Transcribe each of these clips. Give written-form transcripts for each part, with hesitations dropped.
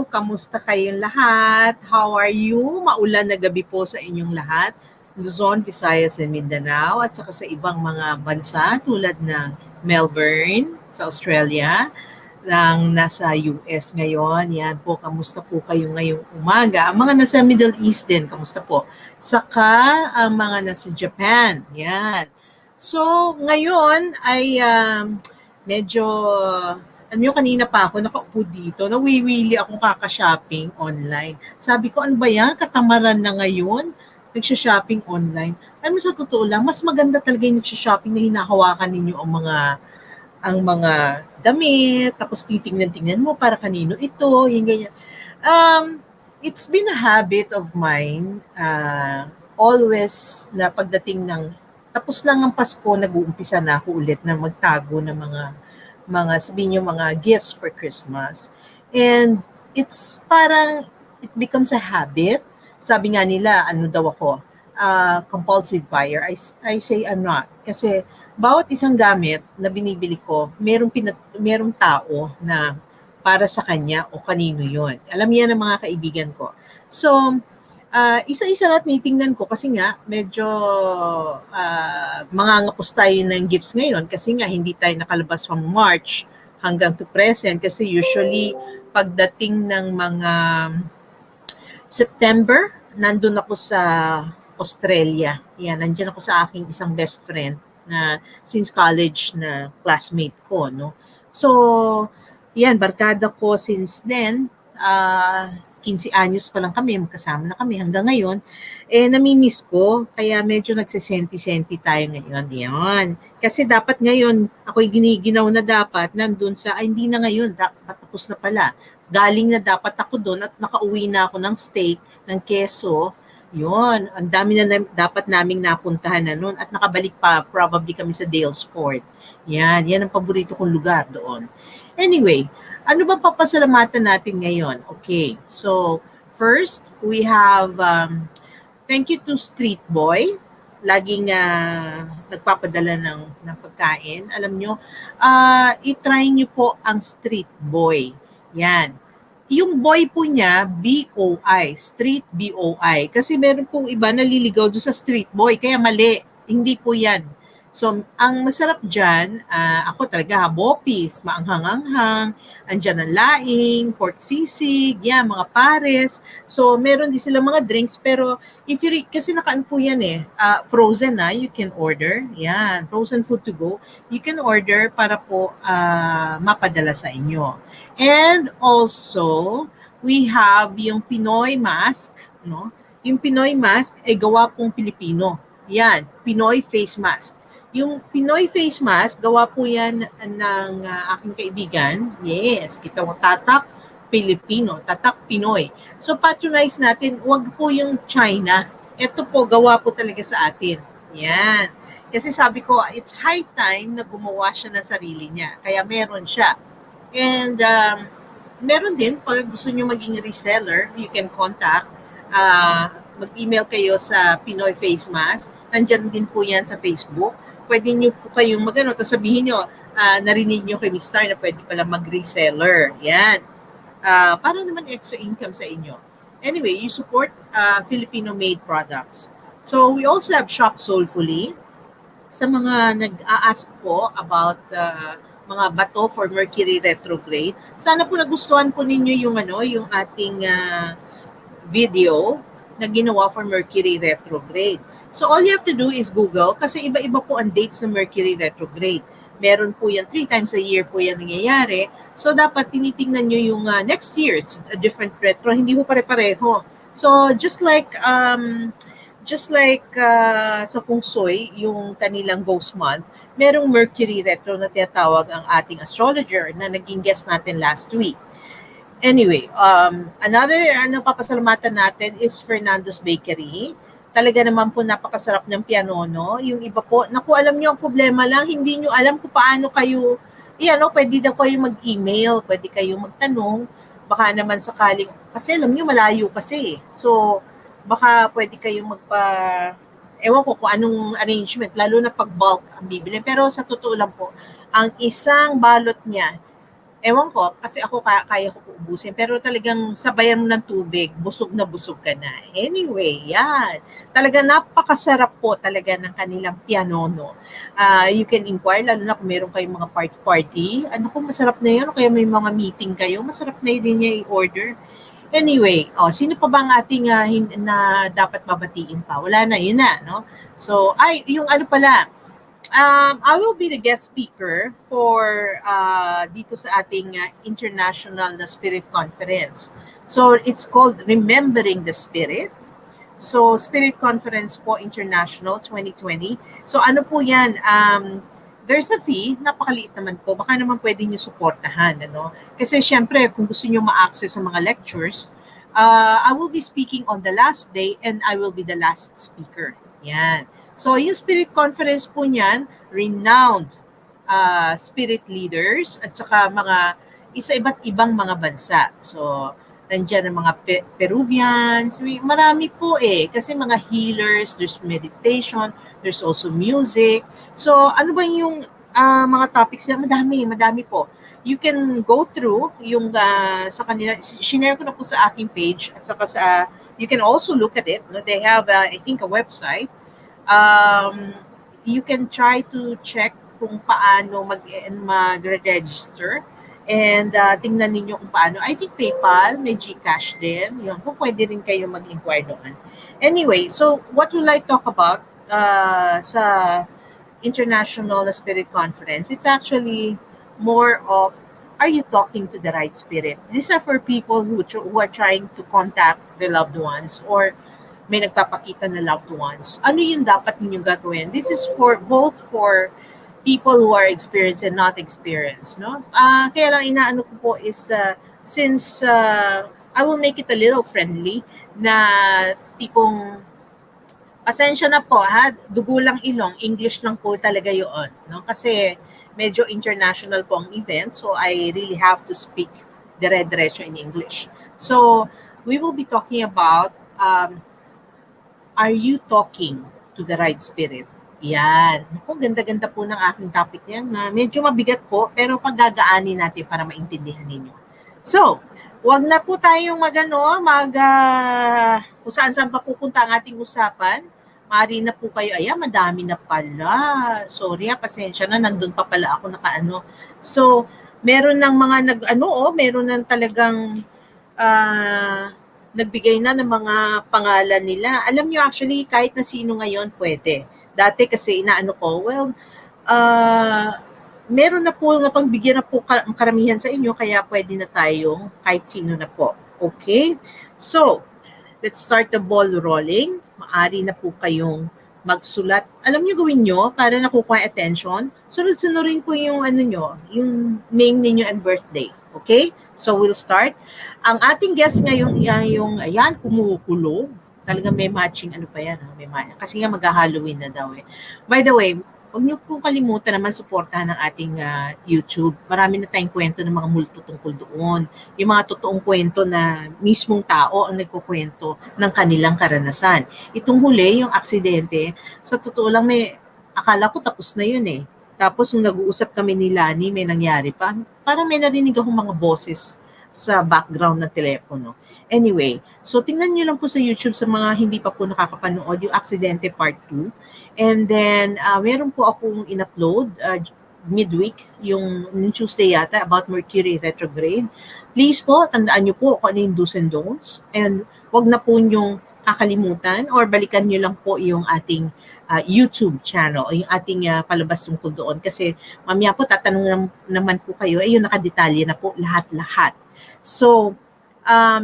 kamusta kayong lahat? How are you? Maulan na gabi po sa inyong lahat. Luzon, Visayas, and Mindanao at saka sa ibang mga bansa tulad ng Melbourne sa Australia, lang nasa US ngayon. Yan po, kamusta po kayo ngayong umaga? Ang mga nasa Middle East din, kamusta po? Saka ang mga nasa Japan. Yan. So, ngayon ay medyo kanina pa ako nakaupo dito, nawiwili akong kaka-shopping online. Sabi ko, ano ba yan? Katamaran na ngayon, nagsha-shopping online. Alam mo, sa totoo lang, mas maganda talaga yung nagsha-shopping na hinahawakan ninyo ang mga damit, tapos titingnan-tingnan mo para kanino ito, yung ganyan. It's been a habit of mine, always na pagdating ng, tapos lang ang Pasko, nag-uumpisa na ako ulit na magtago ng mga sabihin nyo, mga gifts for Christmas. And it's parang, it becomes a habit. Sabi nga nila, ano daw ako, compulsive buyer. I say I'm not. Kasi bawat isang gamit na binibili ko, merong tao na para sa kanya o kanino yon. Alam niya ng mga kaibigan ko. So, isa-isa na tinitingnan ko kasi nga medyo mangangapos tayo ng gifts ngayon kasi nga hindi tayo nakalabas from March hanggang to present kasi usually pagdating ng mga September, nandun ako sa Australia. Yan, nandiyan ako sa aking isang best friend na since college na classmate ko, no? So, yan, barkada ko since then, 15 anyos pa lang kami, magkasama na kami hanggang ngayon, namimiss ko, kaya medyo nagsisenti-senti tayo ngayon. Yan. Kasi dapat ngayon, ako'y giniginaw na dapat, nandun sa, hindi na ngayon, tapos na pala. Galing na dapat ako doon at nakauwi na ako ng steak, ng keso. Yun, ang dami na dapat naming napuntahan na noon at nakabalik pa probably kami sa Dalesford. Yan ang paborito kong lugar doon. Anyway, ano ba papasalamatan natin ngayon? Okay, so first, we have thank you to Street Boy. Laging nagpapadala ng pagkain. Alam nyo, i-try nyo po ang Street Boy. Yan. Yung boy po niya, B-O-I, Street B-O-I. Kasi meron pong iba naliligaw doon sa Street Boy, kaya mali. Hindi po yan. So, ang masarap dyan, ako talaga, bopis, maanghang-anghang, andyan ang laing, pork sisig, yan, mga pares. So, meron din sila mga drinks, pero if you kasi nakaan po yan frozen you can order. Yan, frozen food to go. You can order para po mapadala sa inyo. And also, we have yung Pinoy mask, no? Yung Pinoy mask ay gawa pong Pilipino. Yan, Pinoy face mask. Yung Pinoy face mask, gawa po yan ng aking kaibigan. Yes, kita mo, tatak Pilipino, tatak Pinoy. So patronize natin, wag po yung China. Ito po, gawa po talaga sa atin. Yan. Kasi sabi ko, it's high time na gumawa siya ng sarili niya. Kaya meron siya. And meron din, pag gusto nyo maging reseller, you can contact, mag-email kayo sa Pinoy Face Mask. Nandyan din po yan sa Facebook. Pwede nyo po kayong magano, tapos sabihin nyo, narinig nyo kay Mr. na pwede pala mag-reseller. Yan. Para naman extra income sa inyo. Anyway, you support Filipino-made products. So, we also have Shop Soulfully. Sa mga nag-a-ask po about mga bato for Mercury retrograde, sana po nagustuhan po ninyo yung ating video na ginawa for Mercury retrograde. So all you have to do is Google kasi iba-iba po ang dates sa Mercury retrograde. Meron po yan 3 times a year po yan nangyayari. So dapat tinitingnan nyo yung next year, it's a different retro, hindi po pare-pareho. So just like sa Feng Shui, yung kanilang ghost month, merong Mercury retro na tinatawag ang ating astrologer na naging guest natin last week. Anyway, another papasalamatan natin is Fernando's Bakery. Talaga naman po napakasarap ng pianono. Yung iba po, naku, alam nyo, ang problema lang, hindi nyo alam kung paano kayo, pwede daw kayo mag-email, pwede kayo magtanong, baka naman sakaling, kasi alam nyo, malayo kasi. So, baka pwede kayo ewan ko kung anong arrangement, lalo na pag bulk ang bibili. Pero sa totoo lang po, ang isang balot niya, ewan ko, kasi ako kaya ko po ubusin. Pero talagang sabayan mo ng tubig, busog na busog ka na. Anyway, yan. Talaga napakasarap po talaga ng kanilang pianono. You can inquire, lalo na kung meron kayong mga party-party. Ano kung masarap na yun, o kaya may mga meeting kayo, masarap na din niya i-order. Anyway, sino pa ba ang ating na dapat babatiin pa? Wala na, yun na, no? So, yung ano pala, I will be the guest speaker for dito sa ating international na spirit conference. So it's called Remembering the Spirit. So Spirit Conference po International 2020. So ano po 'yan? There's a fee, napakaliit naman po. Baka naman pwede niyo suportahan, ano? Kasi syempre kung gusto niyo ma-access sa mga lectures, I will be speaking on the last day and I will be the last speaker. Yan. So, yung spirit conference po niyan, renowned spirit leaders at saka mga iba't ibang mga bansa. So, nandiyan ang mga Peruvians, marami po kasi mga healers, there's meditation, there's also music. So, ano ba yung mga topics na madami po. You can go through yung sa kanila, sinare ko na po sa aking page at saka you can also look at it. They have, I think, a website. You can try to check kung paano mag-register and tingnan ninyo kung paano. I think PayPal, may GCash din. Yun, kung pwede rin kayo mag-inquire doon. Anyway, so what will I talk about sa International Spirit Conference? It's actually more of, are you talking to the right spirit? These are for people who are trying to contact their loved ones or may nagpapakita na loved ones. Ano yung dapat ninyong gagawin? This is for both for people who are experienced and not experienced, no? Kaya lang inaano ko po is since I will make it a little friendly na tipong pasensya na po ha, dugo lang ilong, English lang po talaga yun, no? Kasi medyo international po ang event, so I really have to speak dire-diretso in English. So, we will be talking about are you talking to the right spirit? Yan. Kung ganda-ganda po ng aking topic yan. Medyo mabigat po, pero paggagaanin natin para maintindihan ninyo. So, wag na po tayong kung saan-saan pa pupunta ang ating usapan. Maaari na po kayo, madami na pala. Sorry pasensya na, nandun pa pala ako nakaano. So, meron ng mga meron ng talagang nagbigay na ng mga pangalan nila. Alam nyo actually, kahit na sino ngayon, pwede. Dati kasi inaano ko, meron na po, napagbigyan na po karamihan sa inyo, kaya pwede na tayong kahit sino na po. Okay? So, let's start the ball rolling. Maari na po kayong magsulat. Alam nyo gawin nyo, para nakukuha attention, sunod-sunurin po yung yung name ninyo and birthday. Okay? So, we'll start. Ang ating guest ngayon, kumukulo. Talagang may matching, kasi nga mag-Halloween na daw By the way, huwag niyo po kalimutan naman suportahan ng ating YouTube. Marami na tayong kwento ng mga multo tungkol doon. Yung mga totoong kwento na mismong tao ang nagkukwento ng kanilang karanasan. Itong huli, yung aksidente, sa totoo lang akala ko tapos na yun Tapos nung nag-uusap kami ni Lani, may nangyari pa. Parang may narinig akong mga boses sa background ng telepono. Anyway, so tingnan nyo lang po sa YouTube sa mga hindi pa po nakakapanood yung Aksidente Part 2. And then, meron po akong in-upload midweek, yung Tuesday yata, about Mercury retrograde. Please po, tandaan nyo po kung ano yung do's and don'ts. And wag na po nyong kakalimutan or balikan nyo lang po yung ating YouTube channel o yung ating palabas tungkol doon. Kasi mamaya po tatanong naman po kayo, yung nakadetalye na po lahat-lahat. So,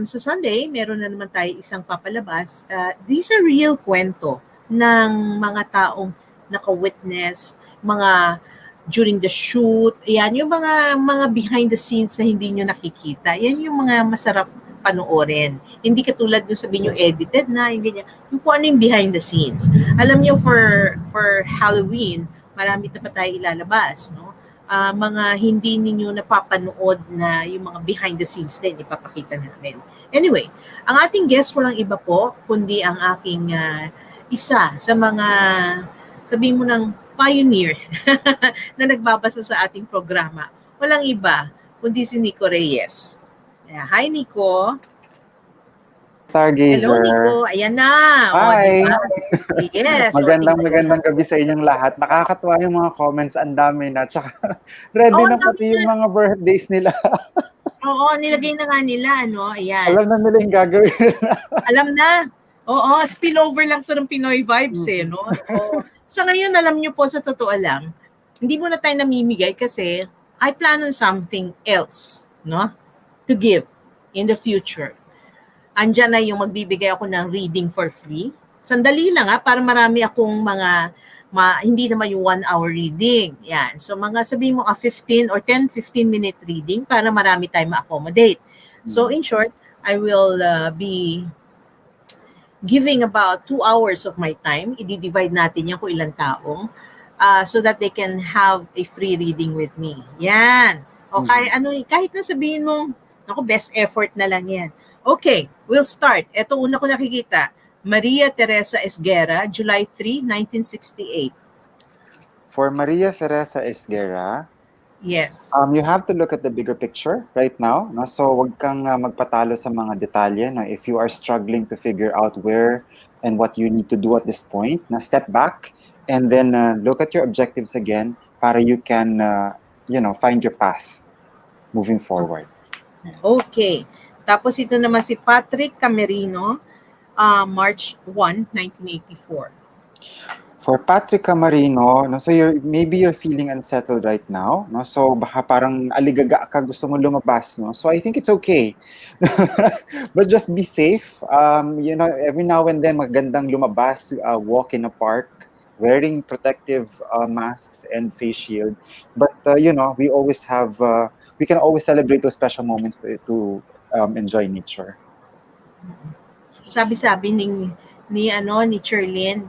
sa Sunday, meron na naman tayo isang papalabas. These are real kwento ng mga taong naka-witness, mga during the shoot. Yan, yung mga behind the scenes na hindi nyo nakikita. Yan yung mga masarap panoorin. Hindi katulad yung sabihin nyo edited na, yung ganyan. Yung kung ano yung behind the scenes. Alam nyo, for Halloween, marami na pa tayo ilalabas, no? Mga hindi ninyo napapanood na yung mga behind the scenes din, ipapakita namin. Anyway, ang ating guest walang iba po, kundi ang aking isa sa mga, sabihin mo ng pioneer na nagbabasa sa ating programa. Walang iba, kundi si Nico Reyes. Yeah. Hi, Nico. Hello, Stargazer. Nico. Ayan na. O, di Hi! ba? Yes. O, Magandang tingnan mo. magandang gabi sa inyong lahat. Nakakatuwa yung mga comments, ang dami na. Tsaka ready Oo, na ang dami pati na. yung mga birthdays nila. Oo, nilagay na nga nila, no? Ayan. Alam na nila yung gagawin nila. Alam na. Oo, spillover lang to ng Pinoy vibes eh, Mhm. no? Oo. Sa ngayon, alam nyo po, sa totoo lang, hindi muna tayo namimigay kasi I plan on something else, no? To give in the future. Andyan na yung magbibigay ako ng reading for free. Sandali lang para marami akong mga hindi naman yung 1 hour reading. Yan. So mga sabihin mo 15 or 10-15 minute reading para marami tayong ma-accommodate. So in short, I will be giving about 2 hours of my time. I-divide natin yan kung ilang tao so that they can have a free reading with me. Yan. O kahit na sabihin mo, ako, best effort na lang yan. Okay, we'll start. Ito una ko nakikita. Maria Teresa Esguera, July 3, 1968. For Maria Teresa Esguera, Yes. you have to look at the bigger picture right now. No? So wag kang magpatalo sa mga detalye. No? If you are struggling to figure out where and what you need to do at this point, na step back and then look at your objectives again para you can find your path moving forward. Okay. Tapos ito naman si Patrick Camerino, March 1, 1984. For Patrick Camarino, no, so maybe you're feeling unsettled right now, no? So baka parang aligaga ka, gusto mo lumabas, no? So I think it's okay. But just be safe. Every now and then magandang lumabas, walk in a park, wearing protective masks and face shield. But we can always celebrate those special moments to enjoy nature. Sabi-sabi ni Cherlyn,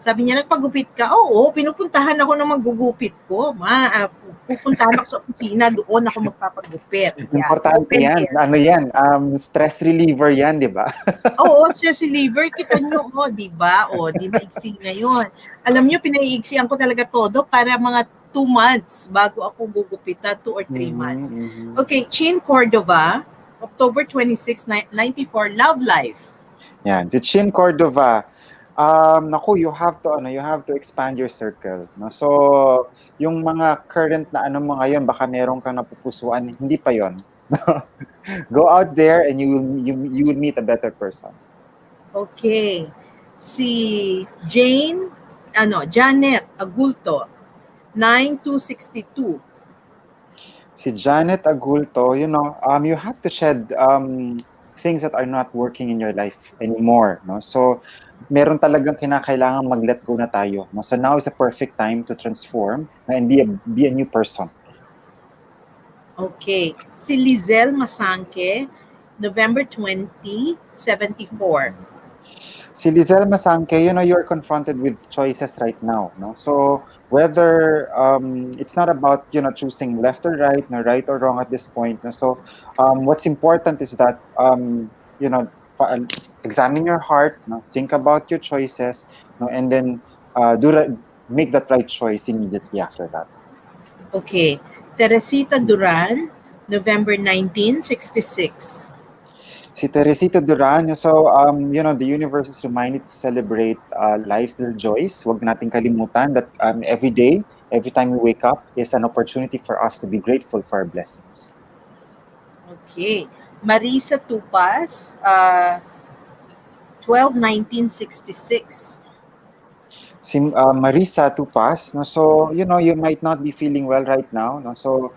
sabi niya, nagpagupit ka? Oo, pinupuntahan ako ng maggugupit ko. Pupuntahan ako sa opisina, doon ako magpapagupit. Yan. Importante Open yan. air. Ano yan? Stress reliever yan, di ba? Oo, stress reliever, kita nyo, di ba? Di maiksi ngayon. Alam nyo, pinaiiksian ko talaga todo para mga 2 months bago ako gugupitan, 2 or 3 months. Okay, Chin Cordova, October 26, 94, Love Life. Yan, si Chin Cordova. You have to expand your circle, no? So, yung mga current na mo ngayon, baka meron kang napupusuan, hindi pa 'yon. Go out there and you will meet a better person. Okay. Si Janet Agulto, 9262. Si Janet Agulto, you have to shed things that are not working in your life anymore, no? So meron talagang kinakailangan mag-let go na tayo, no? So now is the perfect time to transform and be a new person. Okay. Si Lizelle Masangke, November 20, 74. Si Lizelle Masangke, you're confronted with choices right now, no? So whether it's not about choosing left or right, no, right or wrong at this point, no? So what's important is that examine your heart, no? Think about your choices, no? And then make that right choice immediately after that. Okay. Teresita Duran, November 1966. Si Teresita Duran, so the universe is reminded to celebrate life's little joys. Huwag nating kalimutan that every day, every time we wake up is an opportunity for us to be grateful for our blessings. Okay. Marisa Tupas, 12-19-66. Si Marisa Tupas, no, so you might not be feeling well right now, no, so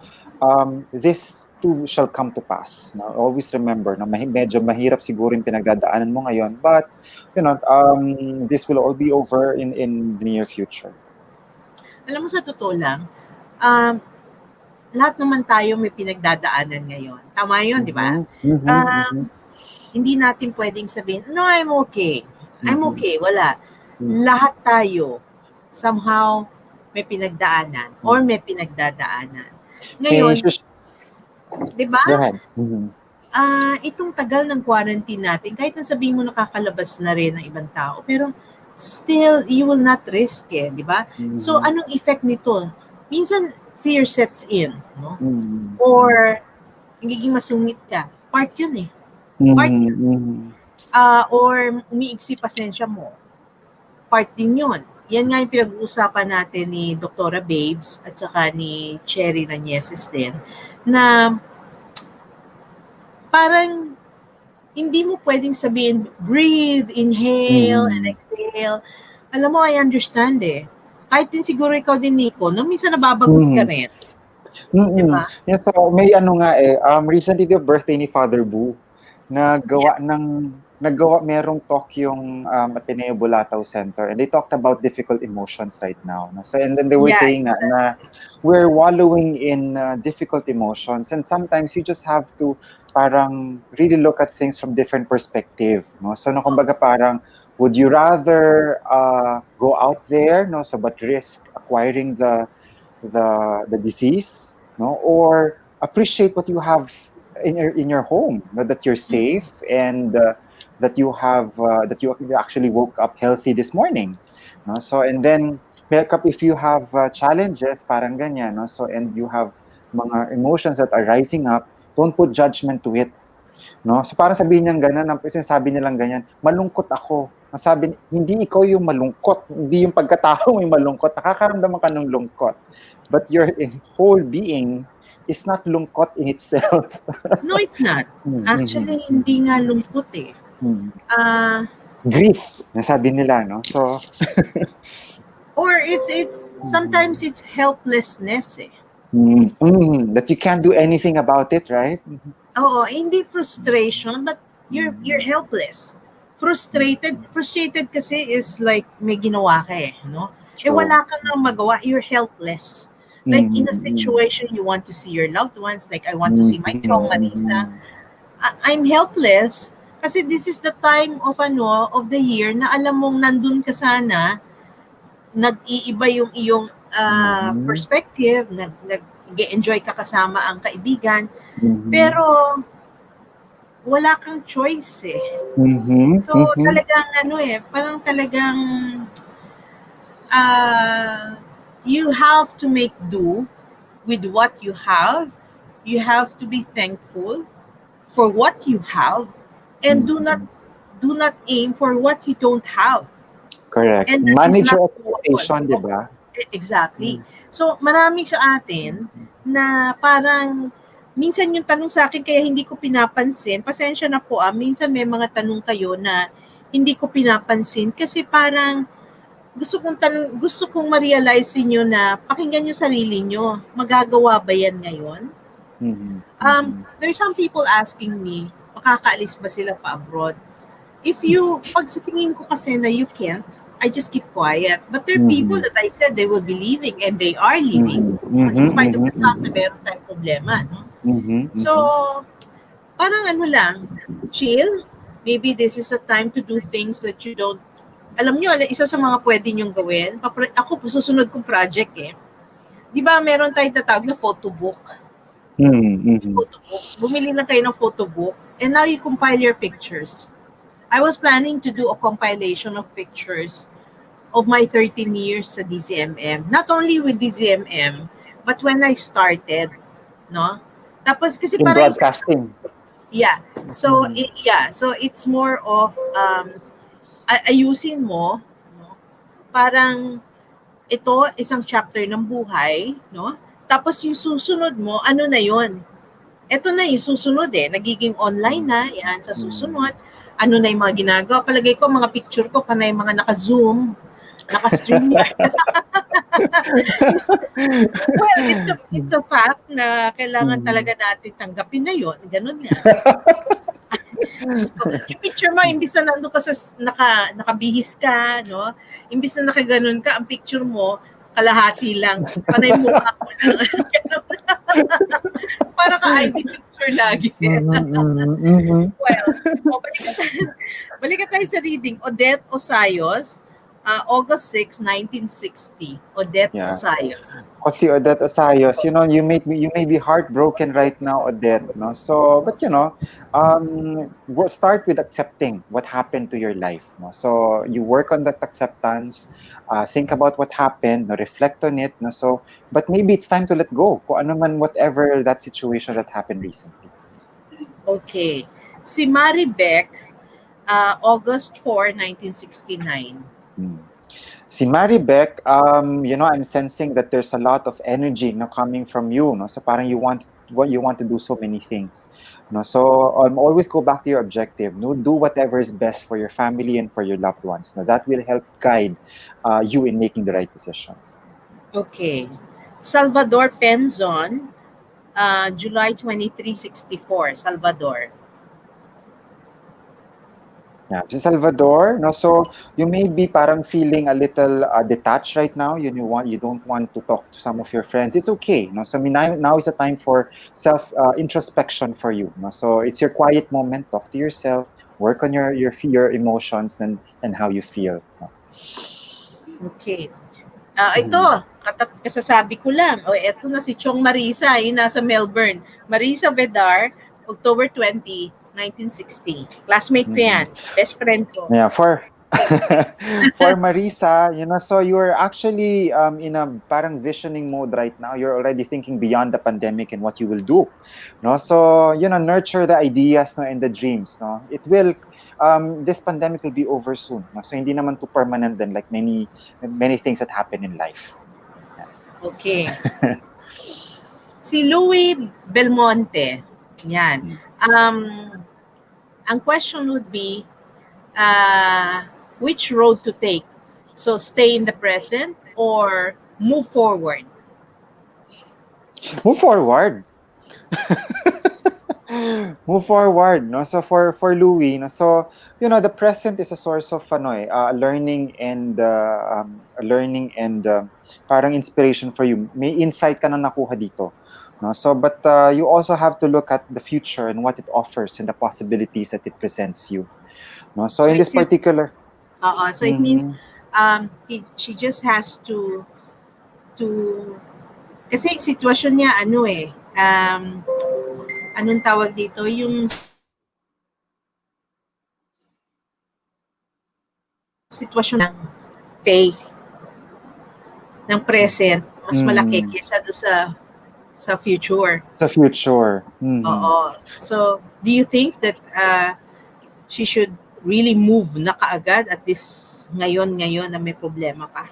this too shall come to pass. No? Always remember, no, medyo mahirap siguro yung pinagdadaanan mo ngayon, but this will all be over in the near future. Alam mo, sa totoo lang, lahat naman tayo may pinagdadaanan ngayon. Tama yun, di ba? Hindi natin pwedeng sabihin, no, I'm okay. I'm okay, wala. Lahat tayo somehow may pinagdaanan or may pinagdadaanan. Ngayon, di ba? Itong tagal ng quarantine natin, kahit na sabihin mo nakakalabas na rin ng ibang tao, pero still, you will not risk di ba? So, anong effect nito? Minsan, fear sets in, no? Or, nagiging masungit ka. part yun eh. Part Mhm. or umiiksi pasensya mo, part din yun. Yan nga yung pinag-uusapan natin ni Dr. Babes at saka ni Cherry Ranieses din, na parang hindi mo pwedeng sabihin, breathe, inhale, and exhale. Alam mo, I understand eh. Kahit din siguro ikaw din, Nico, no? Minsan nababagot ka rin. Di ba? Yeah, so may ano nga recently the birthday ni Father Boo, merong talk yung Ateneo Bulatao Center, and they talked about difficult emotions right now. So, and then they were saying na we're wallowing in difficult emotions, and sometimes you just have to parang really look at things from different perspective. No? So, kumbaga parang, would you rather go out there, no, so but risk acquiring the disease, no, or appreciate what you have in your home, that you're safe, and that you actually woke up healthy this morning, no? So, and then if you have challenges parang ganyan, no, so, and you have mga emotions that are rising up, don't put judgment to it, no? So parang sabihin niyang ganun, ang sinasabi nilang ganyan, malungkot ako. Sabi, hindi ikaw yung malungkot, hindi yung pagkatao yung malungkot, nakakaramdaman ka ng lungkot. But your whole being is not lungkot in itself. No, it's not. Actually, hindi nga lungkot eh. Grief, nasabi nila, no? So, or it's sometimes it's helplessness eh. That you can't do anything about it, right? Oo, hindi frustration, but you're helpless. Frustrated kasi is like may ginawa ka eh, no? True. Wala kang nang magawa, you're helpless. Like in a situation you want to see your loved ones, like I want to see my chong Marisa. I'm helpless kasi this is the time of the year na alam mong nandun ka sana, nag-iiba yung iyong perspective, nag-enjoy ka kasama ang kaibigan, pero wala kang choice eh. So talagang parang talagang you have to make do with what you have. You have to be thankful for what you have, and do not aim for what you don't have. Correct. And manage your expectation, di ba? Exactly. So marami sa atin na parang minsan yung tanong sa akin kaya hindi ko pinapansin, pasensya na po minsan may mga tanong kayo na hindi ko pinapansin kasi parang gusto kong ma-realize niyo na pakinggan niyo sarili niyo. Magagawa ba yan ngayon? There's some people asking me, makakaalis ba sila pa abroad? Pag sa tingin ko kasi na you can't, I just keep quiet. But there are people that I said they will be leaving and they are leaving in spite of the fact na meron tayong problema. No? So, parang lang, chill. Maybe this is a time to do things that you don't. Alam nyo, isa sa mga pwede nyong gawin, ako susunod kong project eh. Di ba meron tayong tatawag na photo book? Photo book. Bumili na kayo ng photo book and now you compile your pictures. I was planning to do a compilation of pictures of my 13 years sa DZMM. Not only with DZMM, but when I started, no? Tapos kasi in broadcasting. Yeah. So so it's more of ayusin mo, no? Parang ito isang chapter ng buhay, no? Tapos yung susunod mo, ano na 'yon? Ito na yung susunod nagiging online na 'yan sa susunod. Ano na yung mga ginagawa? Palagay ko mga picture ko panay mga naka-Zoom, naka-stream. Well, it's a fact na kailangan talaga natin tanggapin na 'yon. Ganun nga. So, yung picture mo, imbis na nandun ka nakabihis ka, no? Imbis na nakaganon ka, ang picture mo, kalahati lang. Panay mukha ko lang. Para ka ID picture lagi. Well, balikan tayo sa reading. Odette Osayos, August 6, 1960. Odette Osayos. Kasi Odette Osayos, you may be heartbroken right now, Odette, no? So, but we'll start with accepting what happened to your life, no? So, you work on that acceptance, think about what happened, no? Reflect on it, no? So, but maybe it's time to let go, kung ano man, whatever that situation that happened recently. Okay. Si Maribek, August 4, 1969. Si Maribek, I'm sensing that there's a lot of energy no, coming from you. No? So parang you want to do so many things. No? So always go back to your objective. No? Do whatever is best for your family and for your loved ones. No? That will help guide you in making the right decision. Okay. Salvador Penzon, July 23, 64. Salvador. Yeah, si Salvador, no, so you may be parang feeling a little detached right now. You don't want to talk to some of your friends. It's okay, no. So I mean, now is the time for self introspection for you, no. So it's your quiet moment. Talk to yourself. Work on your emotions and how you feel. No? Okay. Ito, kasasabi ko lang. O, eto na si Chong Marisa, yung nasa Melbourne. Marisa Vedar, October 20, 1960. Classmate ko yan. Best friend ko. Yeah, for Marisa, so you're actually in a parang visioning mode right now. You're already thinking beyond the pandemic and what you will do. No? So, nurture the ideas no, and the dreams. No? It will, this pandemic will be over soon. No? So, hindi naman too permanent then like many things that happen in life. Yeah. Okay. Si Louis Belmonte. Yan. Ang question would be, which road to take? So stay in the present or move forward? Move forward. Move forward, no? So for Louis, no? So the present is a source of learning and parang inspiration for you. May insight ka na nakuha dito, no? So but you also have to look at the future and what it offers and the possibilities that it presents you, no? So in this particular, so it means she just has to kasi sitwasyon niya anong tawag dito, yung sitwasyon ng pay ng present mas malaki kaysa do sa future. Sa future. Oo. So, do you think that she should really move na kaagad at this ngayon na may problema pa?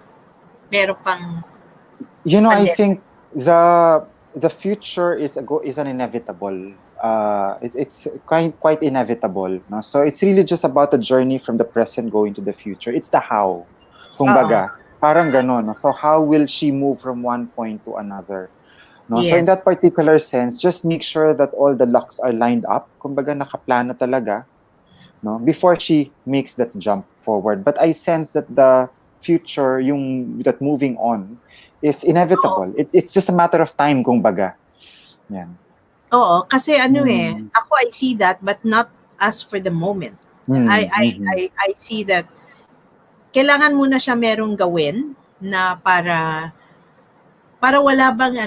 Meron pang I think the future is an inevitable. It's quite inevitable. No? So it's really just about the journey from the present going to the future. It's the how. Kumbaga, parang ganon. No? So how will she move from one point to another? No? Yes. So in that particular sense, just make sure that all the locks are lined up. Kumbaga, nakaplano talaga. No? Before she makes that jump forward. But I sense that the future, that moving on, is inevitable. It's just a matter of time, kumbaga. Yan. Oo, kasi ako I see that but not as for the moment. I see that kailangan muna siya merong gawin na para wala bang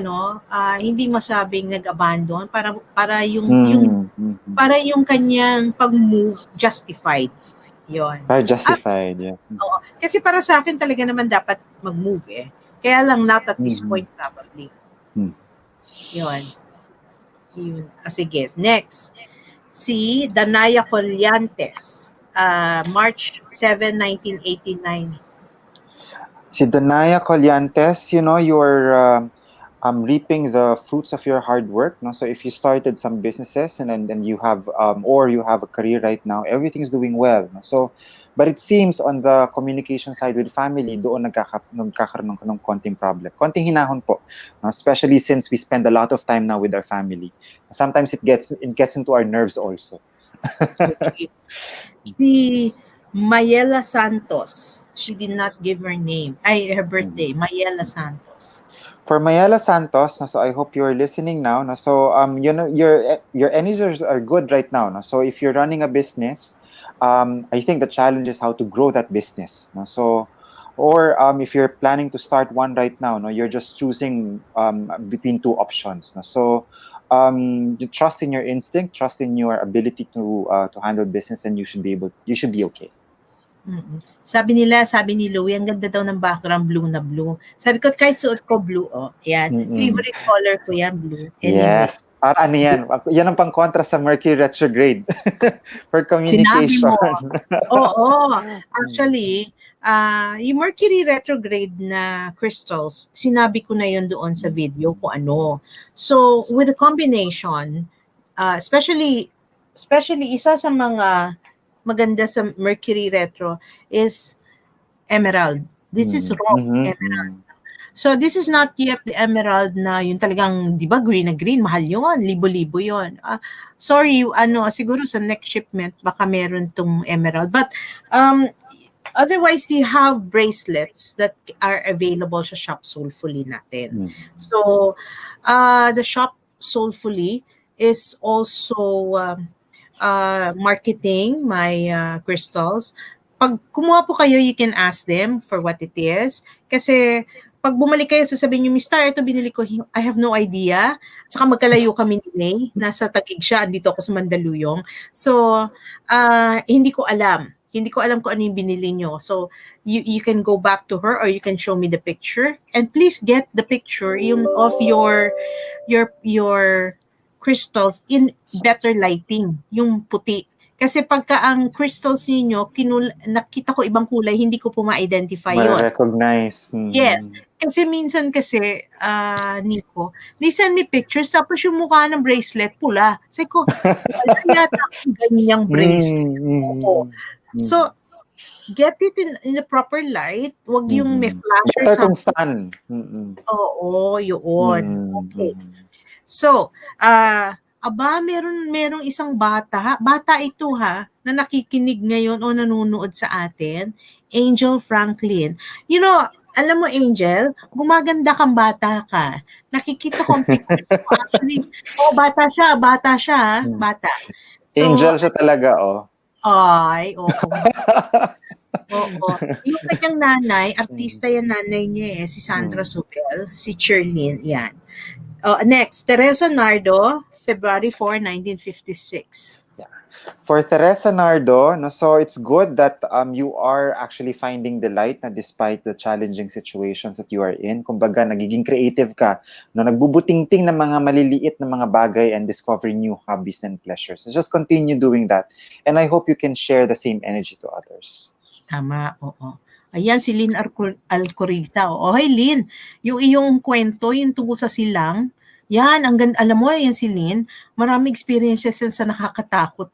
hindi masabing nag-abandon, para yung kanyang pag-move justified. Yon. Para justified, yeah. Oo. Kasi para sa akin talaga naman dapat mag-move Kaya lang not at this point probably. Yun. Sige, next. Si Danaya Colliantes, March 7, 1989. Si Danaya Colliantes, you're reaping the fruits of your hard work. No? So if you started some businesses and then you have or you have a career right now, everything is doing well. No? So, but it seems on the communication side with family, doon nagkakaroon ng konting problem. Konting hinahon po. No? Especially since we spend a lot of time now with our family. Sometimes it gets into our nerves also. Okay. Si Mayela Santos, she did not give her name. Her birthday, Mayela Santos. For Mayela Santos, so I hope you're listening now. So your energies are good right now. So if you're running a business, I think the challenge is how to grow that business. So, or if you're planning to start one right now, you're just choosing between two options. So you trust in your instinct, trust in your ability to handle business, and you should be okay. Sabi ni Louie, ang ganda daw ng background blue na blue. Sabi ko, kahit suot ko blue, yan. Favorite color ko yan, blue. Anyway. Yes. Ano yan? Yan ang pang-kontra sa Mercury retrograde. For Sinabi communication. mo. Oo. Actually, yung Mercury retrograde na crystals, sinabi ko na yun doon sa video kung ano. So, with the combination, especially isa sa mga maganda sa Mercury retro is emerald. This is raw emerald. So this is not yet the emerald na yung talagang, di ba, green na green, mahal yun, libo-libo yun. Sorry, siguro sa next shipment, baka meron tong emerald. But otherwise, you have bracelets that are available sa Shop Soulfully natin. So the Shop Soulfully is also marketing my crystals. Pag kumuha po kayo, you can ask them for what it is. Kasi pag bumalik kayo, sasabihin nyo, Mister, ito binili ko, I have no idea. Saka magkalayo kami ni May, nasa Taguig siya, andito ako sa Mandaluyong. So, hindi ko alam. Hindi ko alam kung ano yung binili nyo. So, you can go back to her or you can show me the picture. And please get the picture yung of your crystals in better lighting, yung puti. Kasi pagka ang crystals niyo nakita ko ibang kulay, hindi ko po ma-identify yun. Ma-recognize. Yes. Kasi minsan kasi, Nico, they send me pictures, tapos yung mukha ng bracelet, pula. Sabi ko, wala yata akong ganyang bracelet. So, get it in the proper light. Wag yung may flasher. Better kung sun. Oo, yun. Okay. So, merong isang bata ito na nakikinig ngayon o nanonood sa atin, Angel Franklin. You know, alam mo Angel, gumaganda kang bata ka. Nakikita ko ang pictures mo. Actually, bata siya. Bata. So, Angel siya talaga, Ay, oo. Oo. Yung kanyang nanay, artista yan nanay niya si Sandra Sobel, si Cherlyn, yan. Next, Teresa Nardo, February 4, 1956. Yeah. For Teresa Nardo, so it's good that you are actually finding the light na despite the challenging situations that you are in. Kumbaga, nagiging creative ka, nagbubutingting ng mga maliliit na mga bagay and discovering new hobbies and pleasures. So just continue doing that. And I hope you can share the same energy to others. Tama, oo. Ayan, si Lynn Alcoriza. Hey, Lynn, yung iyong kwento, yung tungkol sa silang, yan, alam mo, yan si Lynn, maraming experiences yan sa nakakatakot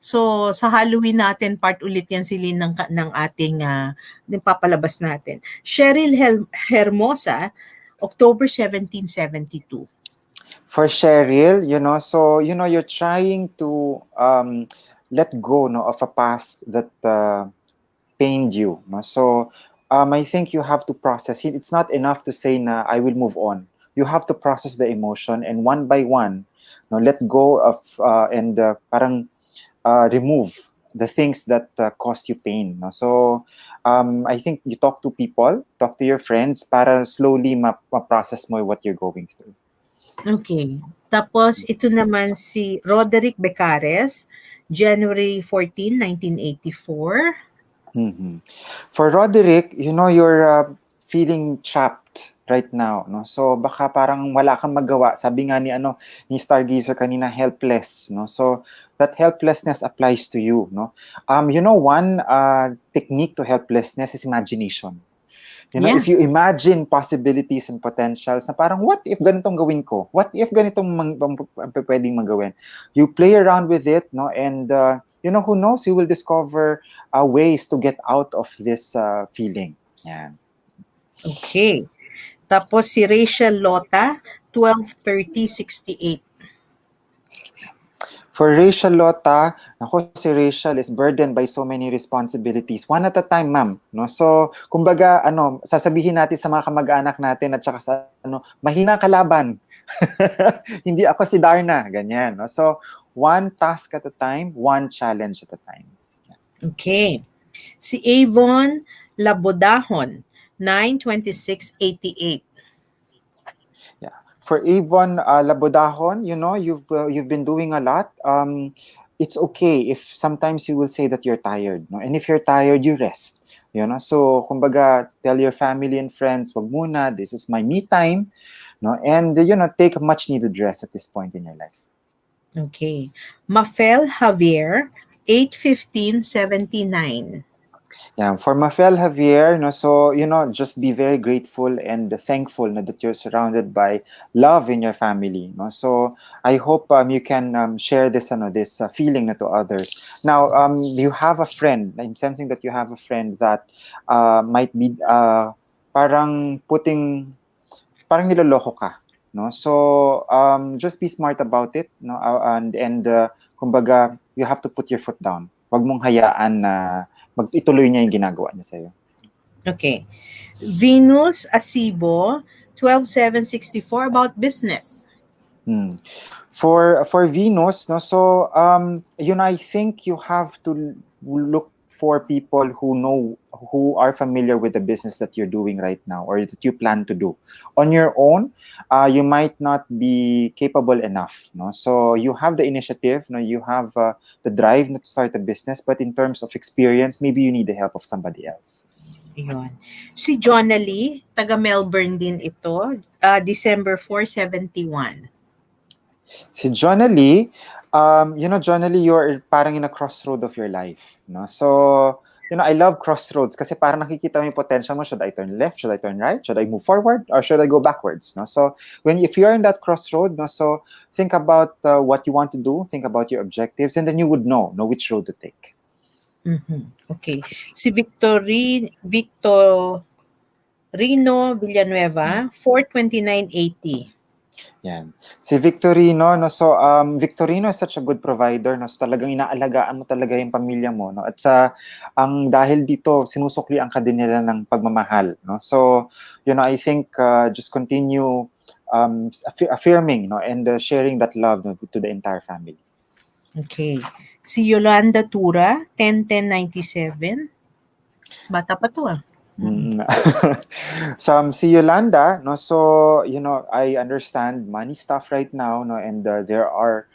So, sa Halloween natin, part ulit yan si Lynn ng ating papalabas natin. Cheryl Hermosa, October 1772. For Cheryl, so, you're trying to let go of a past that pained you. So, I think you have to process it. It's not enough to say na I will move on. You have to process the emotion and one by one, let go of and parang remove the things that caused you pain. So, I think you talk to people, talk to your friends para slowly ma-process mo what you're going through. Okay. Tapos, ito naman si Roderick Becares, January 14, 1984. For Roderick, you're feeling trapped right now, so baka parang wala kang magawa. Sabi nga ni Stargazer kanina, helpless, so that helplessness applies to you. One technique to helplessness is imagination. If you imagine possibilities and potentials na parang, what if ganitong gawin ko? What if ganitong pwedeng magawin? You play around with it, and who knows, you will discover ways to get out of this feeling. Yeah. Okay. Tapos si Rachel Lota, 12/30/68. For Rachel Lota, si Rachel is burdened by so many responsibilities. One at a time, ma'am. So, kumbaga, sasabihin natin sa mga kamag-anak natin at saka sa, mahina kalaban. Hindi ako si Darna, ganyan. So, one task at a time, one challenge at a time. Okay. Si Avon Labodahon, 9/26/88. For Avon Labodahon, you've been doing a lot. It's okay if sometimes you will say that you're tired, and if you're tired, you rest. You know, so kumbaga, tell your family and friends, wag muna, this is my me time, no? And take a much needed rest at this point in your life. Okay. Mafel Javier, 81579. Yeah, for Mafel Javier, no, so just be very grateful and thankful, no, that you're surrounded by love in your family, no. So I hope you can share this feeling, no, to others. Now, you have a friend. I'm sensing that you have a friend that might be parang parang niloloko ka, no. So just be smart about it, no, and kumbaga, you have to put your foot down. Wag mong hayaan na ituloy niya yung ginagawa niya sa'yo. Okay. Venus Asibo, 12764, about business. For Venus, no, so I think you have to look for people who are familiar with the business that you're doing right now or that you plan to do. On your own, you might not be capable enough, no. So you have the initiative, no, you have the drive to start a business, but in terms of experience, maybe you need the help of somebody else. Yun. Si Jonah Lee, taga Melbourne din ito, December 471. Si Jonah Lee, Jonah Lee, you're parang in a crossroad of your life, no? So, I love crossroads kasi parang nakikita mo yung potential mo. Should I turn left? Should I turn right? Should I move forward? Or should I go backwards? No? So, if you're in that crossroad, no, so think about what you want to do, think about your objectives, and then you would know which road to take. Okay. Si Victorino Villanueva, 42980. Yan. Si Victorino, no, so Victorino is such a good provider, no, so talagang inaalagaan mo talaga yung pamilya mo, no, at dahil dito sinusuklian ka din nila ng pagmamahal, no. So, I think just continue affirming, no, and sharing that love, no, to the entire family. Okay. Si Yolanda Tura, 101097. Bata pa to Si Yolanda, no, so I understand money stuff right now, no, and there are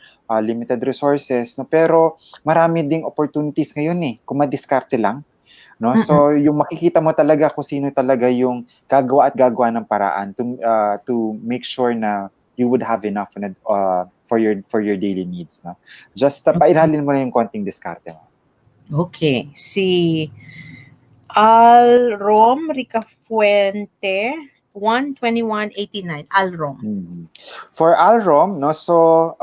limited resources, no, pero marami ding opportunities ngayon kung madiskarte lang, no. So yung makikita mo talaga kung sino talaga yung gagawa ng paraan to make sure na you would have enough for your daily needs, no. Just pairalin mo na yung konting diskarte mo. Okay. Si Alrom Ricafuente, 12189. Alrom. For Alrom, no, so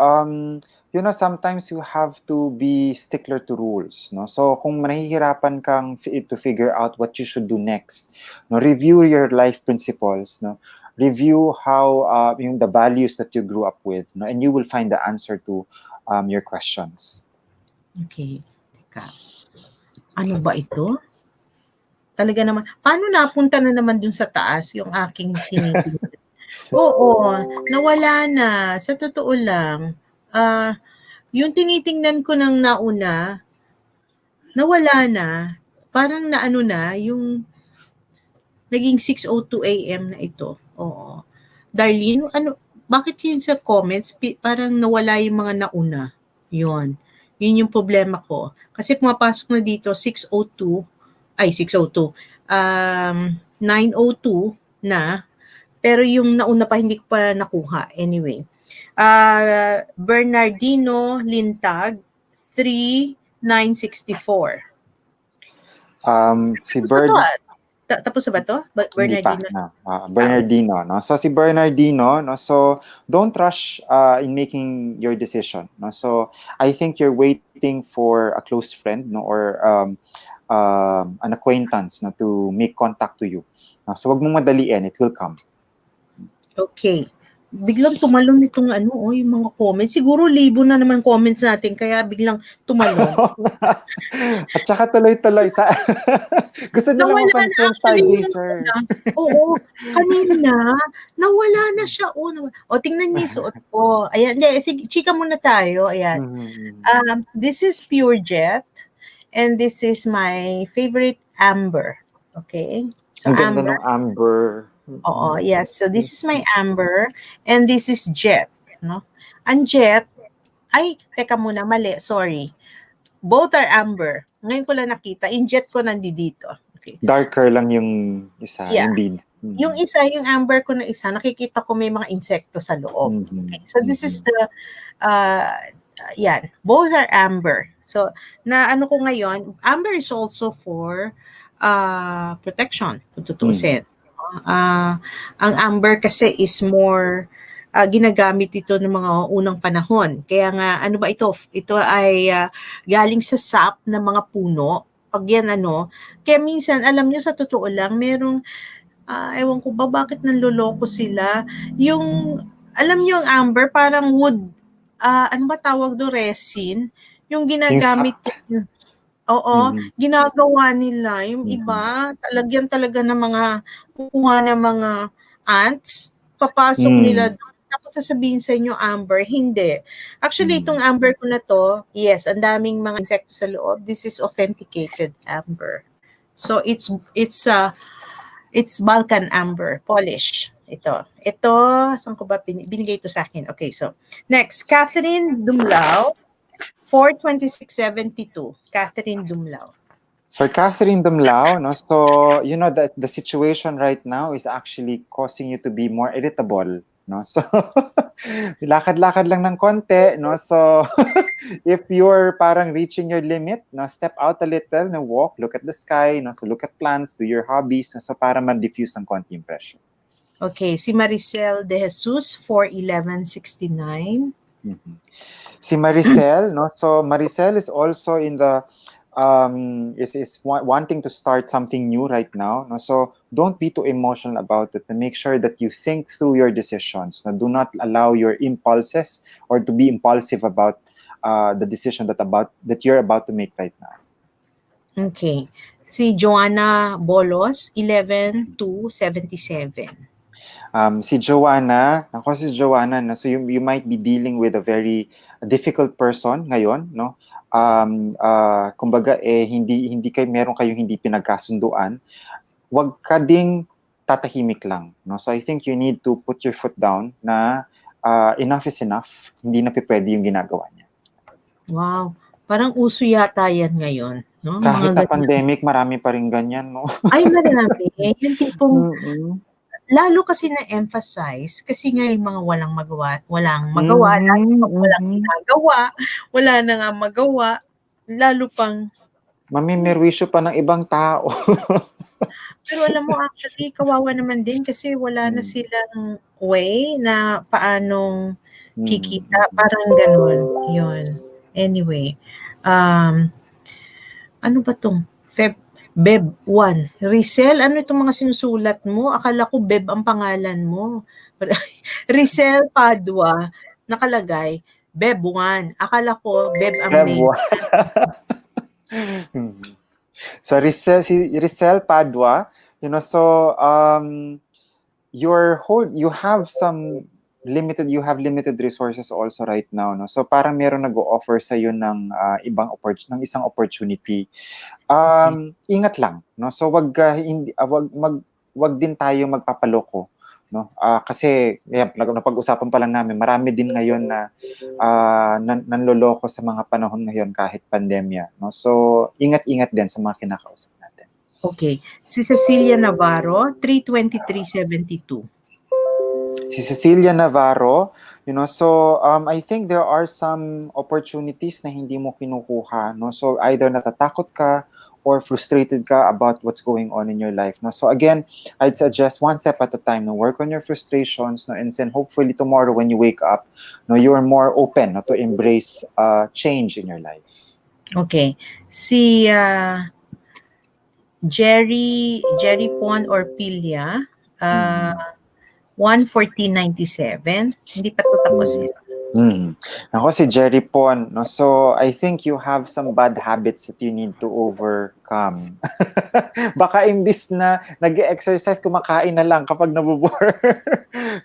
sometimes you have to be stickler to rules, no. So kung nahihirapan kang to figure out what you should do next, no, review your life principles, no. Review how the values that you grew up with, no, and you will find the answer to your questions. Okay. Teka. Ano ba ito? Talaga naman. Paano napunta na naman dun sa taas yung aking tinitingnan? Oo, nawala na. Sa totoo lang, yung tinitingnan ko ng nauna, nawala na. Parang naano na, yung naging 6:02 AM na ito. Oo. Darlene, bakit yun sa comments, parang nawala yung mga nauna? Yun yung problema ko. Kasi pumapasok na dito 6:02, 9:02 na, pero yung nauna pa hindi ko pa nakuha. Anyway, Bernardino Lintag, 3964. Si Bird, tapos na ba to? Bernardino? Bernardino, no? So si Bernardino, no? So don't rush in making your decision, no? So I think you're waiting for a close friend, no, or an acquaintance, no, to make contact to you. So wag mong madaliin, it will come. Okay. Biglang tumalon itong yung mga comments. Siguro 1,000 na naman comments natin, kaya biglang tumalon. At saka tuloy-tuloy sa gusto nila mapansin STARGAZER. Oo, kanina nawala na siya. Tingnan niyo yung suot ko. Ayan, sige, chika muna tayo. Ayan. This is Pure Jet and this is my favorite amber. Okay? So ang ganda ng amber. Oo, yes. So this is my amber and this is jet, no? Ang jet, teka muna, mali, sorry. Both are amber. Ngayon ko lang nakita, yung jet ko nandito. Okay. Darker lang yung isa, Yeah. yung beads. Yung isa, yung amber ko na isa, nakikita ko may mga insekto sa loob. Okay. So this is the, yan, both are amber. So, na ano ko ngayon, amber is also for protection, kung tutuusin. Ang amber kasi is more, ginagamit ito ng mga unang panahon. Kaya nga, ano ba ito? Ito ay galing sa sap ng mga puno. Pag yan kaya minsan, alam nyo sa totoo lang, merong ewan ko ba bakit nanloloko sila. Yung, alam niyo yung amber, parang wood, ano ba tawag do, resin? Yung ginagamit Yung oo, ginagawa nila. Yung iba, talagyan talaga ng mga, kukuha ng mga ants, papasok nila doon. Tapos sasabihin sa inyo, amber, hindi. Actually, itong amber ko na to, yes, ang daming mga insekto sa loob. This is authenticated amber. So, it's Balkan amber, polish. Ito, saan ko ba binigay ito sa akin? Okay, so, next, Catherine Dumlao, 42672. Catherine Dumlao. For Catherine Dumlao, so you know that the situation right now is actually causing you to be more irritable, so lakad-lakad lang ng konti, so if you're parang reaching your limit, step out a little, walk, look at the sky, so look at plants, do your hobbies, so para ma-diffuse ng konti yung pressure. Okay, si Maricel De Jesus, 41169. Si Maricel, so Maricel is also in the is wanting to start something new right now, so don't be too emotional about it, and make sure that you think through your decisions. Do not allow your impulses or to be impulsive about the decision that you're about to make right now. Okay, si Joanna Bolos, 11277. Si Joanna, so you might be dealing with a very difficult person ngayon, kumbaga hindi meron kayong hindi pinagkasunduan. Wag ka ding tatahimik lang, so I think you need to put your foot down na enough is enough, hindi na pwede yung ginagawa niya. Wow, parang uso yata yan ngayon, no? Kahit na pandemic, marami pa rin ganyan, Ay, marami. Yung tipong lalo kasi na-emphasize kasi nga yung mga walang magawa, lalo walang ginagawa, wala na nga magawa, lalo pang mamimerwisyo pa ng ibang tao. Pero alam mo, actually, kawawa naman din kasi wala na silang way na paanong kikita, parang ganun, yun. Anyway, ano ba tong Beb 1. Rizel, ano itong mga sinusulat mo? Akala ko Beb ang pangalan mo. Rizel Padua, nakalagay, Beb 1. Akala ko Beb ang name. So Rizel Padua, so you have limited resources also right now, so parang meron nag-o-offer sa iyo ng isang opportunity. Ingat lang, so wag din tayo magpapaloko, kasi napag-usapan pa lang namin, marami din ngayon na nanloloko sa mga panahon ngayon kahit pandemya, so ingat-ingat din sa mga kinakausap natin. Okay, si Cecilia Navarro, 32372. Si Cecilia Navarro, so I think there are some opportunities na hindi mo kinukuha, so either natatakot ka or frustrated ka about what's going on in your life, so again, I'd suggest one step at a time, work on your frustrations, and then hopefully tomorrow when you wake up, you're more open to embrace change in your life. Okay, si Jerry Pon Orpilia, 11497. Hindi pa ito tapos yun. Ako si Jerry Pon, so I think you have some bad habits that you need to overcome. Baka imbis na nag-exercise, kumakain na lang kapag nabubore.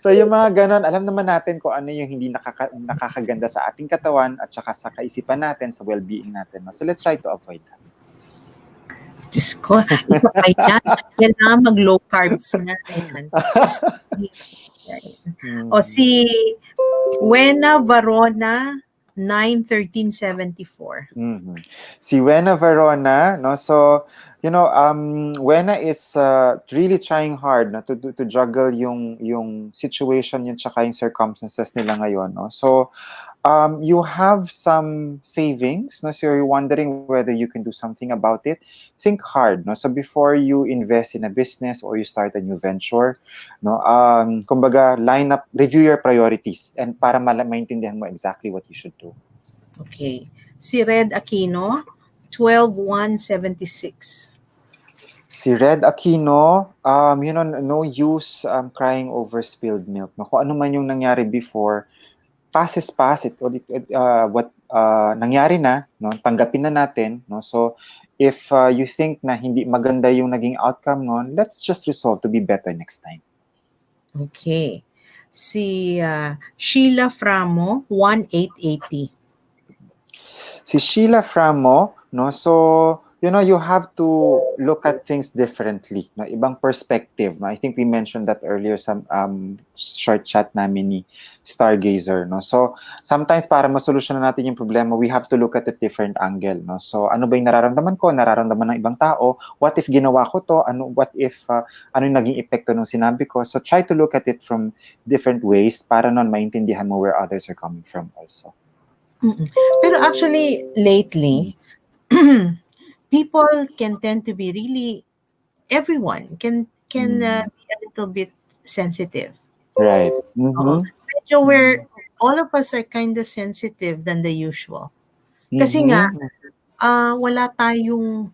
So yung mga ganon, alam naman natin kung ano yung hindi nakakaganda sa ating katawan at saka sa kaisipan natin, sa well-being natin. So let's try to avoid that. Diyos ko, isa pa yan na mag-low carbs na. Ayan. O si Wena Varona 9/13/74. Si Wena Verona, no? So, Wena is really trying hard, no, to juggle yung situation yun tsaka yung circumstances nila ngayon, no? So, you have some savings, no? So you're wondering whether you can do something about it. Think hard, no? So before you invest in a business or you start a new venture, no? Kumbaga, review your priorities and para maintindihan mo exactly what you should do. Okay. Si Red Aquino, 12/1/76. Si Red Aquino, no use crying over spilled milk. No? Kung ano man yung nangyari before, past is past. What nangyari na, no? Tanggapin na natin. No? So, if you think na hindi maganda yung naging outcome nun, let's just resolve to be better next time. Okay. Si Sheila Framo, 1/8/80. Si Sheila Framo, no? So, you have to look at things differently, no? Ibang perspective, no? I think we mentioned that earlier sa short chat namin ni Stargazer, no? So, sometimes para masolusyonan natin yung problema, we have to look at a different angle, no? So, ano ba yung nararamdaman ko? Nararamdaman ng ibang tao? What if ginawa ko to? What if ano yung naging epekto ng sinabi ko? So, try to look at it from different ways para nun maintindihan mo where others are coming from also. Pero actually, lately, people can tend to be really, everyone can be a little bit sensitive. Right. Medyo where all of us are kind of sensitive than the usual. Kasi nga, wala tayong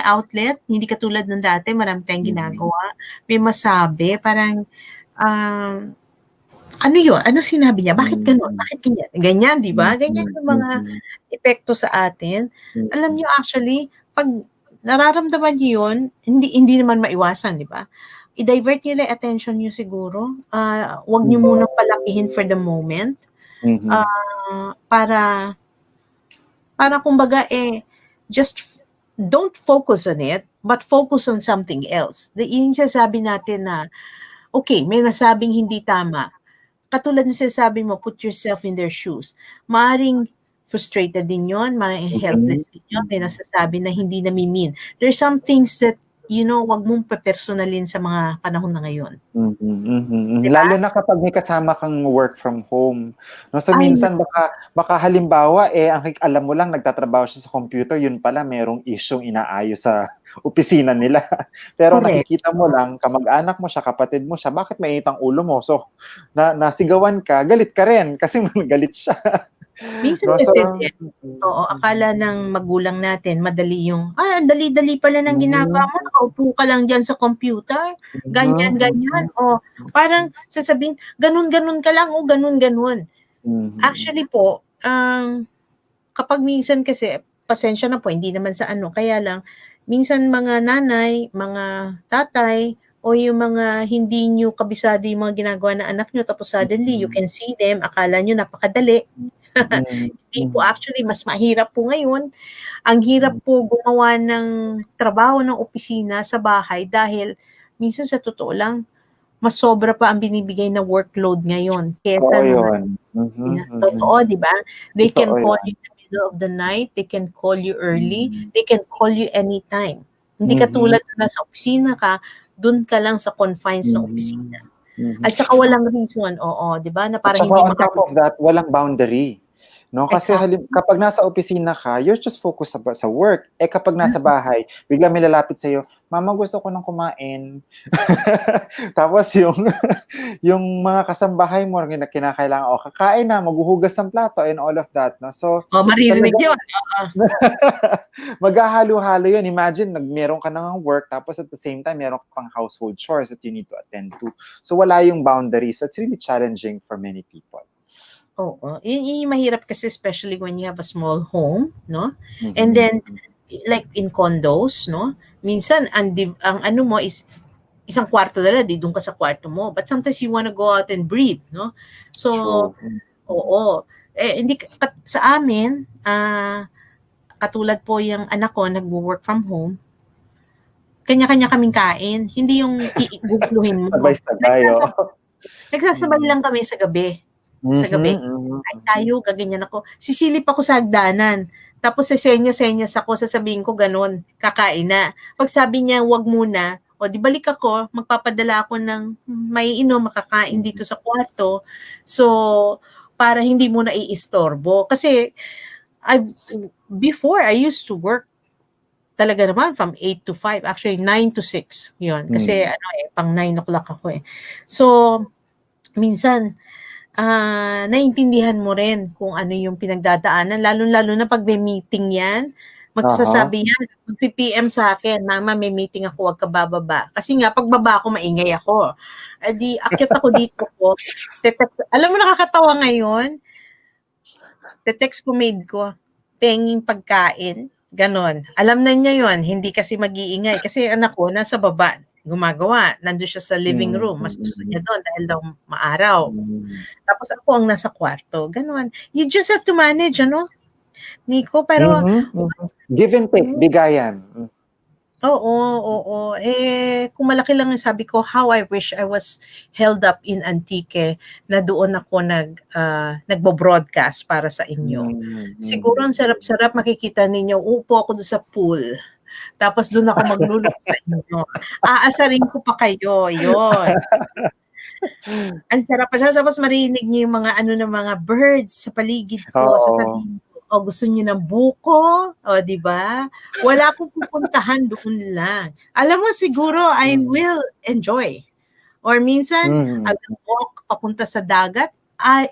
outlet, hindi katulad ng dati, marami tayong ginagawa. May masabi, parang, ano yun? Ano sinabi niya? Bakit gano'n? Bakit ganyan? Ganyan, di ba? Ganyan yung mga epekto sa atin. Alam niyo, actually, pag nararamdaman niyo yun, hindi naman maiwasan, di ba? I-divert niyo lang attention niyo siguro. Huwag niyo munang palakihin for the moment. Para kumbaga, just don't focus on it, but focus on something else. Yung sasabi natin na, okay, may nasabing hindi tama. Katulad ng sinasabi mo, put yourself in their shoes. Maaring frustrated din yun, maaring helpless din yun, may nasasabi na hindi nami-mean. There's some things that, wag mong pe-personalin sa mga panahon na ngayon. Diba? Lalo na kapag may kasama kang work from home. No? So minsan baka halimbawa, alam mo lang, nagtatrabaho siya sa computer, yun pala merong isyong inaayos sa opisina nila. Pero correct. Nakikita mo lang, kamag-anak mo siya, kapatid mo siya, bakit mainit ang ulo mo? So, nasigawan ka, galit ka rin kasi galit siya. Minsan kasi, akala ng magulang natin, madali yung, ang dali-dali pala ng ginagawa mo, nakaupo ka lang dyan sa computer, ganyan. O, parang sasabihin, ganun ka lang, o ganun. Actually po, kapag minsan kasi, pasensya na po, hindi naman sa kaya lang, minsan mga nanay, mga tatay, o yung mga hindi nyo kabisado yung mga ginagawa ng anak nyo, tapos suddenly, you can see them, akala nyo napakadali. Hindi po, actually, mas mahirap po ngayon. Ang hirap po gumawa ng trabaho ng opisina sa bahay dahil minsan sa totoo lang, mas sobra pa ang binibigay na workload ngayon. Kesa totoo, di ba? They can call you in the middle of the night, they can call you early, they can call you anytime. Hindi katulad na sa opisina ka, dun ka lang sa confines ng opisina. At saka walang reason, di ba? Na para hindi on top of that, walang boundary. No, kasi kapag nasa opisina ka, you're just focused sa work. Kapag nasa bahay, bigla may lalapit sa iyo, "Mama, gusto ko nang kumain." Tapos yung mga kasambahay mo kinakailangan, kakain na, maghuhugas ng plato and all of that, no? So, maririnig yun. Maghahalo-halo yun. Imagine, meron ka nang work, tapos at the same time, meron ka pang household chores that you need to attend to. So, wala yung boundary. So, it's really challenging for many people. Oo. Yun yung mahirap kasi, especially when you have a small home, no? And then, like in condos, no? Minsan, ang ano mo is isang kwarto na lang, doon ka sa kwarto mo. But sometimes you wanna go out and breathe, no? So, oo. Hindi, sa amin, katulad po yung anak ko, nag-work from home, kanya-kanya kaming kain. Hindi yung guguluhin mo. Sabay-sabay, Nagsasabay lang kami sa gabi. Sa gabi. Ay tayo, gaganyan ako. Sisilip ako sa hagdanan. Tapos sesenyas-senyas ako, sasabihin ko ganun, kakain na. Pag sabi niya, wag muna, o di balik ako, magpapadala ako ng may inom, makakain dito sa kwarto. So, para hindi mo na iistorbo. Kasi, before, I used to work talaga naman from 8 to 5, actually 9 to 6. Yun. Kasi pang 9 o'clock ako eh. So, minsan, naintindihan mo rin kung ano yung pinagdadaanan, lalo-lalo na pag may meeting yan, magsasabi yan, mag-PM sa akin, mama may meeting ako, wag ka bababa. Kasi nga, pagbaba ako, maingay ako. Di, akyat ako dito ko, alam mo nakakatawa ngayon, text ko maid ko, penging pagkain, ganon. Alam na niya yon, hindi kasi mag-iingay. Kasi anak ko, nasa baba, gumagawa. Nandun siya sa living room. Mas gusto niya doon dahil daw maaraw. Tapos ako ang nasa kwarto. Ganon. You just have to manage, Nico? Pero, give and take, bigayan. Oo. Kung malaki lang yung sabi ko, how I wish I was held up in Antique na doon ako nagbo-broadcast para sa inyo. Siguro ang sarap-sarap makikita ninyo, upo ako doon sa pool. Tapos doon ako magluluto sa inyo. Aasarin ko pa kayo, yon. Ang sarap pa siya. Tapos marinig niyo yung mga mga birds sa paligid ko. Sasabihin ko, gusto niyo ng buko? Di ba? Wala akong pupuntahan doon lang. Alam mo, siguro I will enjoy. Or minsan, I will walk papunta sa dagat,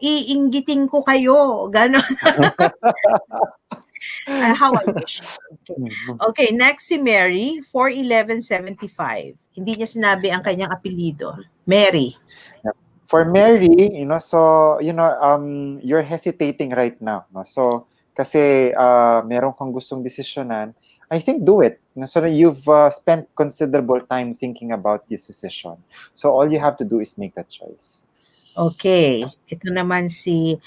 iinggitin ko kayo. Ganon. How I wish. Okay, next si Mary, 41175. Hindi niya sinabi ang kanyang apelyido. Mary. For Mary, you're hesitating right now. No? So, kasi meron kang gustong desisyonan, I think do it. So you've spent considerable time thinking about this decision. So all you have to do is make that choice. Okay. Ito naman si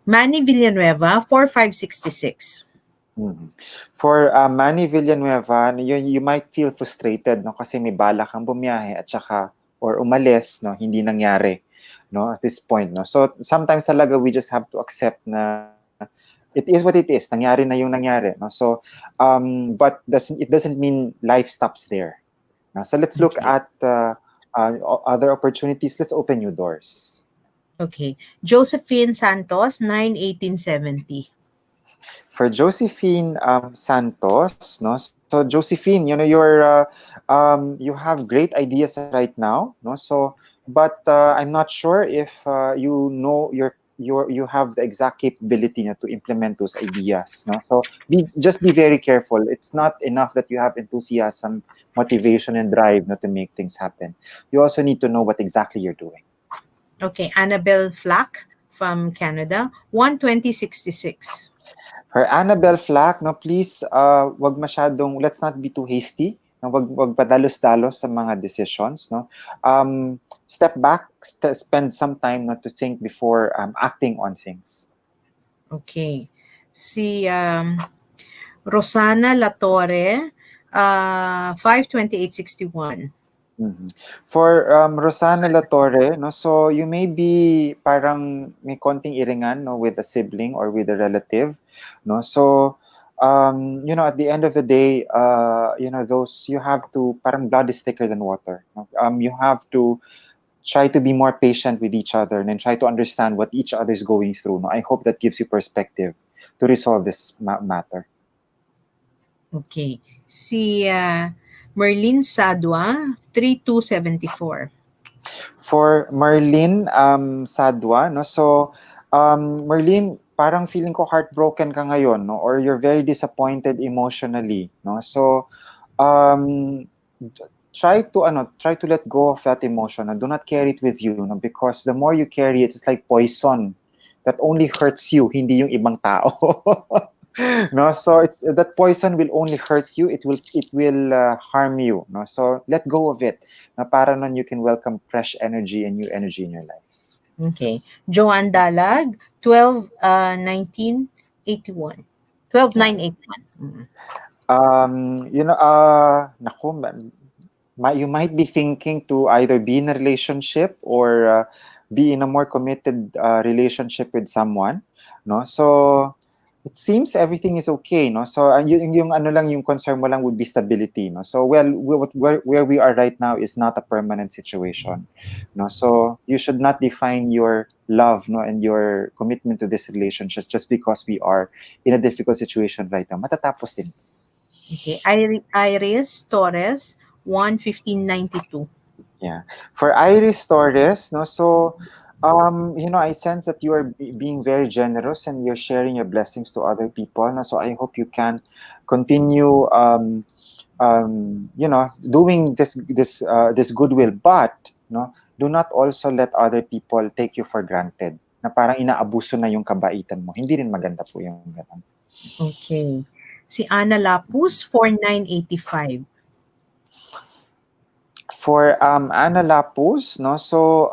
Manny Villanueva, 4566. For Manny Villanueva, you might feel frustrated, no, kasi may balak kang bumiyahe at saka or umalis, no, hindi nangyari, no, at this point, no. So sometimes talaga we just have to accept na it is what it is. Nangyari na yung nangyari, no. So but it doesn't mean life stops there. No? So let's look at other opportunities. Let's open new doors. Okay. Josephine Santos, 9/18/70. For Josephine Santos, no. So Josephine, you have great ideas right now, no. So, but I'm not sure if you have the exact capability to implement those ideas, no. So just be very careful. It's not enough that you have enthusiasm, motivation, and drive to make things happen. You also need to know what exactly you're doing. Okay, Annabelle Flack from Canada, 12066. For Annabelle Flack, no, please, let's not be too hasty. No, wag padalos-dalos sa mga decisions, no. Step back, spend some time to think before acting on things. Okay. Si Rosana Latorre, 5/28/61. For Rosana Latorre, no, so you may be parang may konting iringan, no, with a sibling or with a relative, no. So at the end of the day, you have to, parang blood is thicker than water. No? You have to try to be more patient with each other and then try to understand what each other is going through. No? I hope that gives you perspective to resolve this matter. Okay. Si Merlin Sadwa, 3274. For Merlin Sadwa, no, so Merlin, parang feeling ko heartbroken ka ngayon, no, or you're very disappointed emotionally, no. So try to let go of that emotion and do not carry it with you, no, because the more you carry it, it's like poison that only hurts you, hindi yung ibang tao. No, so that poison will only hurt you. It will harm you. No, so let go of it. Na para nun you can welcome fresh energy and new energy in your life. Okay, Joanne Dalag, 12/19/81. 12/9/81. You might be thinking to either be in a relationship or be in a more committed relationship with someone, no? So it seems everything is okay, no? So yung ano lang, yung concern mo lang would be stability, no? So where we are right now is not a permanent situation, no? So you should not define your love, no, and your commitment to this relationship just because we are in a difficult situation right now. Matatapos din. Okay. Iris Torres, 11592. Yeah. For Iris Torres, no, so I sense that you are being very generous and you're sharing your blessings to other people. No? So I hope you can continue doing this goodwill, but no, do not also let other people take you for granted. Na parang inaabuso na yung kabaitan mo. Hindi rin maganda po yung ganun. Okay. Si Ana Lapus, 4985. For Ana Lapus, no, so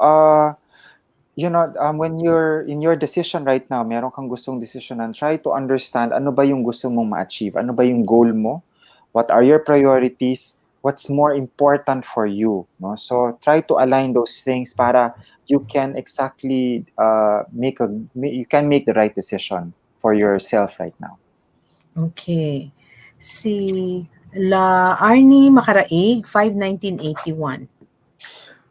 when you're in your decision right now, meron kang gustong decision, and try to understand ano ba yung gusto mong ma-achieve, ano ba yung goal mo, what are your priorities, what's more important for you, no? So try to align those things para you can exactly you can make the right decision for yourself right now. Okay. Si La Arnie Makaraig, 51981.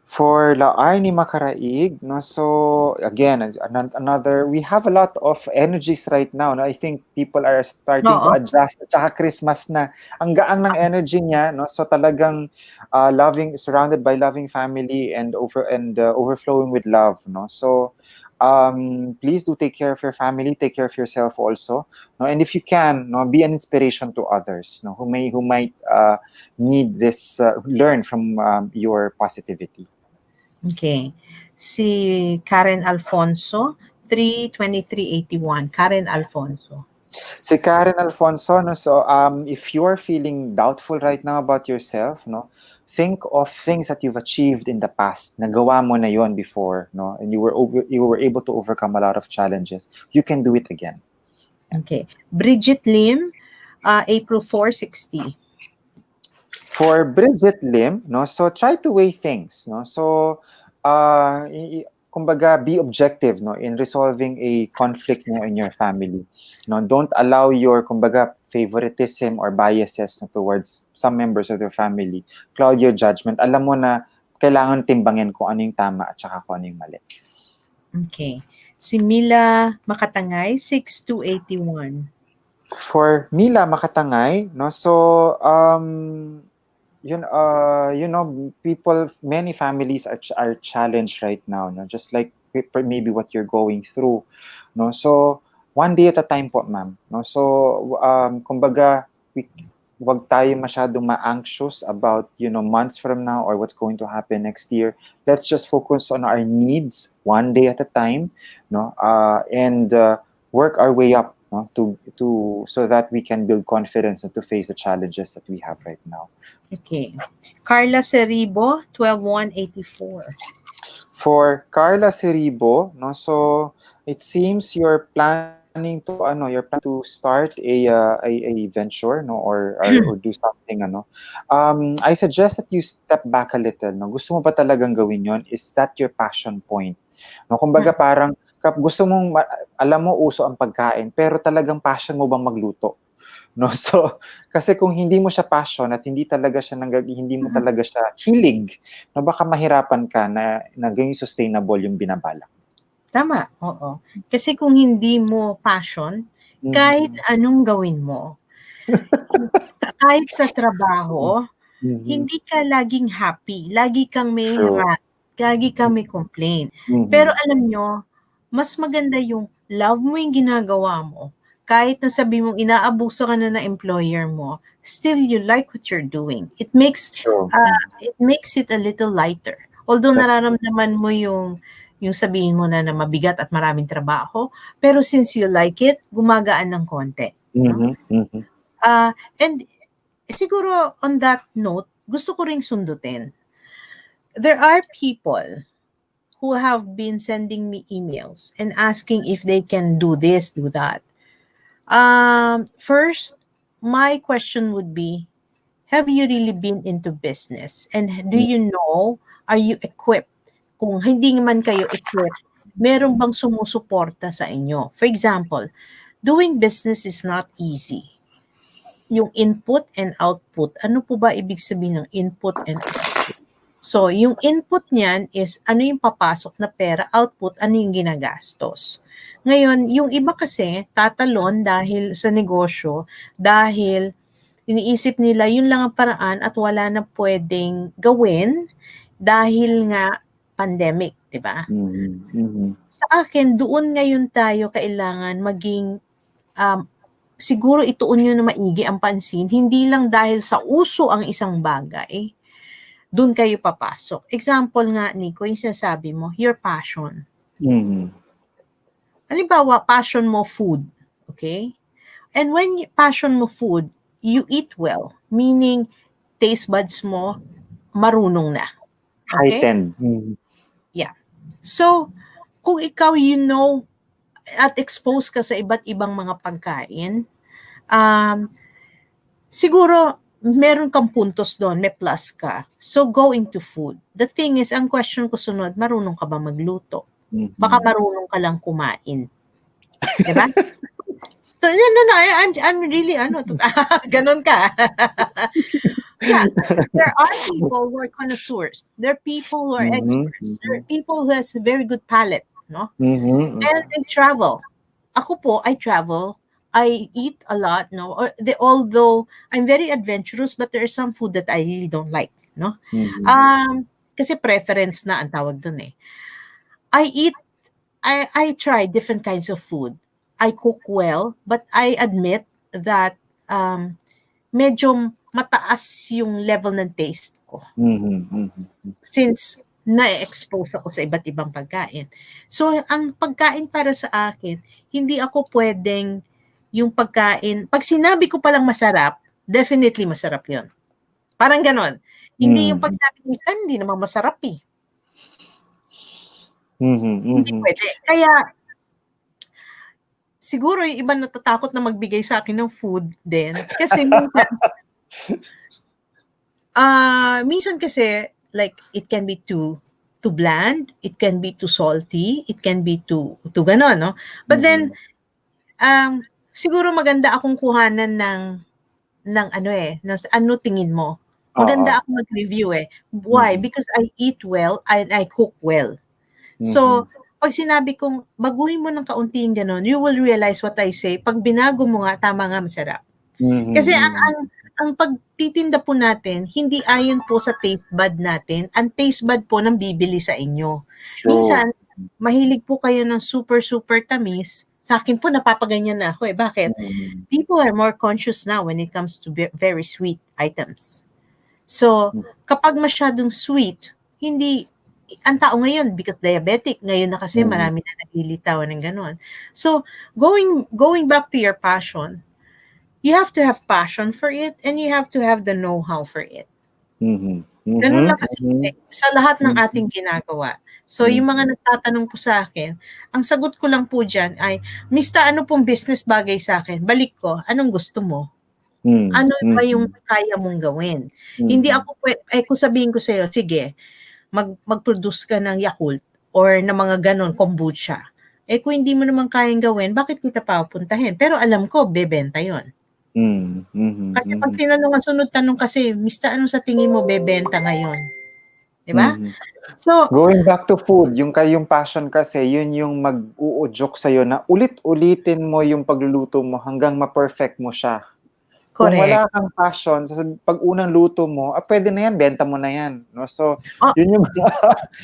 For La Arni Makaraig, no, so again, another, we have a lot of energies right now. No? I think people are starting to Oo. adjust. At saka Christmas na. Ang gaang ng energy niya, no? So talagang surrounded by loving family and overflowing with love. No? So please do take care of your family, take care of yourself also. No? And if you can, no, be an inspiration to others, no, who might need this, learn from your positivity. Okay. Si Karen Alfonso, 32381. Karen Alfonso. Si Karen Alfonso, no, so if you're feeling doubtful right now about yourself, no, think of things that you've achieved in the past. Nagawa mo na yon before, no, and you were able to overcome a lot of challenges. You can do it again. Okay. Bridget Lim, April 460. For Bridget Lim, no, so try to weigh things, no. So kumbaga, be objective, no, in resolving a conflict, no, in your family. No, don't allow your, kumbaga, favoritism or biases, no, towards some members of your family cloud your judgment. Alam mo na kailangan timbangin kung ano yung tama at saka kung ano yung mali. Okay. Si Mila Makatangay, 6281. For Mila Makatangay, no, so many families are challenged right now, no, just like maybe what you're going through, no. So one day at a time po, ma'am, no. So kumbaga, wag tayo masyadong ma-anxious about months from now or what's going to happen next year. Let's just focus on our needs one day at a time, no, and work our way up, no, to so that we can build confidence and to face the challenges that we have right now. Okay. Carla Ceribo, 12184. For Carla Ceribo, no, so it seems you're planning to start a venture, no, or do something, ano. I suggest that you step back a little, no. Gusto mo ba talagang gawin yon? Is that your passion point? No, kumbaga parang gusto mong alam mo uso ang pagkain, pero talagang passion mo bang magluto? No, so kasi kung hindi mo siya passion at hindi mo talaga siya hilig, no, baka mahirapan ka na gawing sustainable yung binabalak. Tama, oo. Kasi kung hindi mo passion, kahit anong gawin mo, kahit sa trabaho, hindi ka laging happy. Lagi kang may rant, lagi kang may complain. Pero alam nyo, mas maganda yung love mo yung ginagawa mo. Kahit na sabi mong inaabuso ka na ng employer mo, still you like what you're doing. It makes it a little lighter. Although nararamdaman mo yung sabihin mo na mabigat at maraming trabaho, pero since you like it, gumagaan ng konti. No? And siguro on that note, gusto ko ring sundutin. There are people who have been sending me emails and asking if they can do this, do that. First, my question would be, have you really been into business? And do you know, are you equipped kung hindi man kayo equipped, meron bang sumusuporta sa inyo? For example, doing business is not easy. Yung input and output, ano po ba ibig sabihin ng input and output? So, yung input niyan is ano yung papasok na pera, output, ano yung ginagastos. Ngayon, yung iba kasi tatalon dahil sa negosyo, dahil iniisip nila yun lang ang paraan at wala na pwedeng gawin dahil nga pandemic, di ba? Sa akin, doon ngayon tayo kailangan maging siguro ituon nyo na maigi ang pansin, hindi lang dahil sa uso ang isang bagay, doon kayo papasok. Example nga, Nico, yung sinasabi mo, your passion. Halimbawa, passion mo food, okay? And when passion mo food, you eat well, meaning taste buds mo marunong na. Okay? Heightened. Yeah. So, kung ikaw at expose ka sa iba't ibang mga pagkain, siguro meron kang puntos doon, may plus ka. So, go into food. The thing is, ang question ko sunod, marunong ka ba magluto? Baka marunong ka lang kumain. Diba? So, no, I'm really, ganon ka. Yeah, there are people who are connoisseurs. There are people who are experts. There are people who has a very good palate, no? And they travel. Ako po, I travel. I eat a lot, no? Although I'm very adventurous, but there is some food that I really don't like, no? Kasi preference na ang tawag dun eh. I try different kinds of food. I cook well, but I admit that medyo mataas yung level ng taste ko. Since na-expose ako sa iba't ibang pagkain. So, ang pagkain para sa akin, hindi ako pwedeng yung pagkain, pag sinabi ko palang masarap, definitely masarap yun. Parang ganon. Hindi yung pag sabi ko, hindi naman masarap eh. Hindi pwede. Kaya, siguro yung iba natatakot na magbigay sa akin ng food din. Kasi minsan kasi, like, it can be too bland, it can be too salty, it can be too ganon, no? But then, siguro maganda akong kuhanan ng ano tingin mo. Maganda ako mag-review eh. Why? Because I eat well and I cook well. So, pag sinabi kong baguhin mo ng kaunting ganon, you will realize what I say. Pag binago mo nga, tama nga, masarap. Kasi ang pagtitinda po natin, hindi ayon po sa taste bud natin. Ang taste bud po nang bibili sa inyo. Minsan, mahilig po kayo ng super tamis. Sa akin po, napapaganyan na ako eh. Bakit? People are more conscious now when it comes to very sweet items. So, kapag masyadong sweet, hindi, ang tao ngayon, because diabetic, ngayon na kasi marami na naglilitawan ng ganon. So, going back to your passion, you have to have passion for it and you have to have the know-how for it. Ganun lang kasi sa lahat ng ating ginagawa. So, yung mga nagtatanong po sa akin, ang sagot ko lang po dyan ay, Mista, ano pong business bagay sa akin? Balik ko, anong gusto mo? Ano ba yung kaya mong gawin? Hindi ako, kung sabihin ko sa'yo, sige, mag-produce ka ng Yakult or ng mga ganon, kombucha. Kung hindi mo naman kayang gawin, bakit kita papuntahin? Pero alam ko, bebenta yon. Kasi pag tinanong, ang sunod tanong kasi, Mista, ano sa tingin mo bebenta ngayon? Diba? So, going back to food, yung passion kasi, yun yung mag-uudyok sa'yo na ulit-ulitin mo yung pagluluto mo hanggang ma-perfect mo siya. Correct. Kung wala kang passion, pag unang luto mo, pwede na yan, benta mo na yan. No? So, yun yung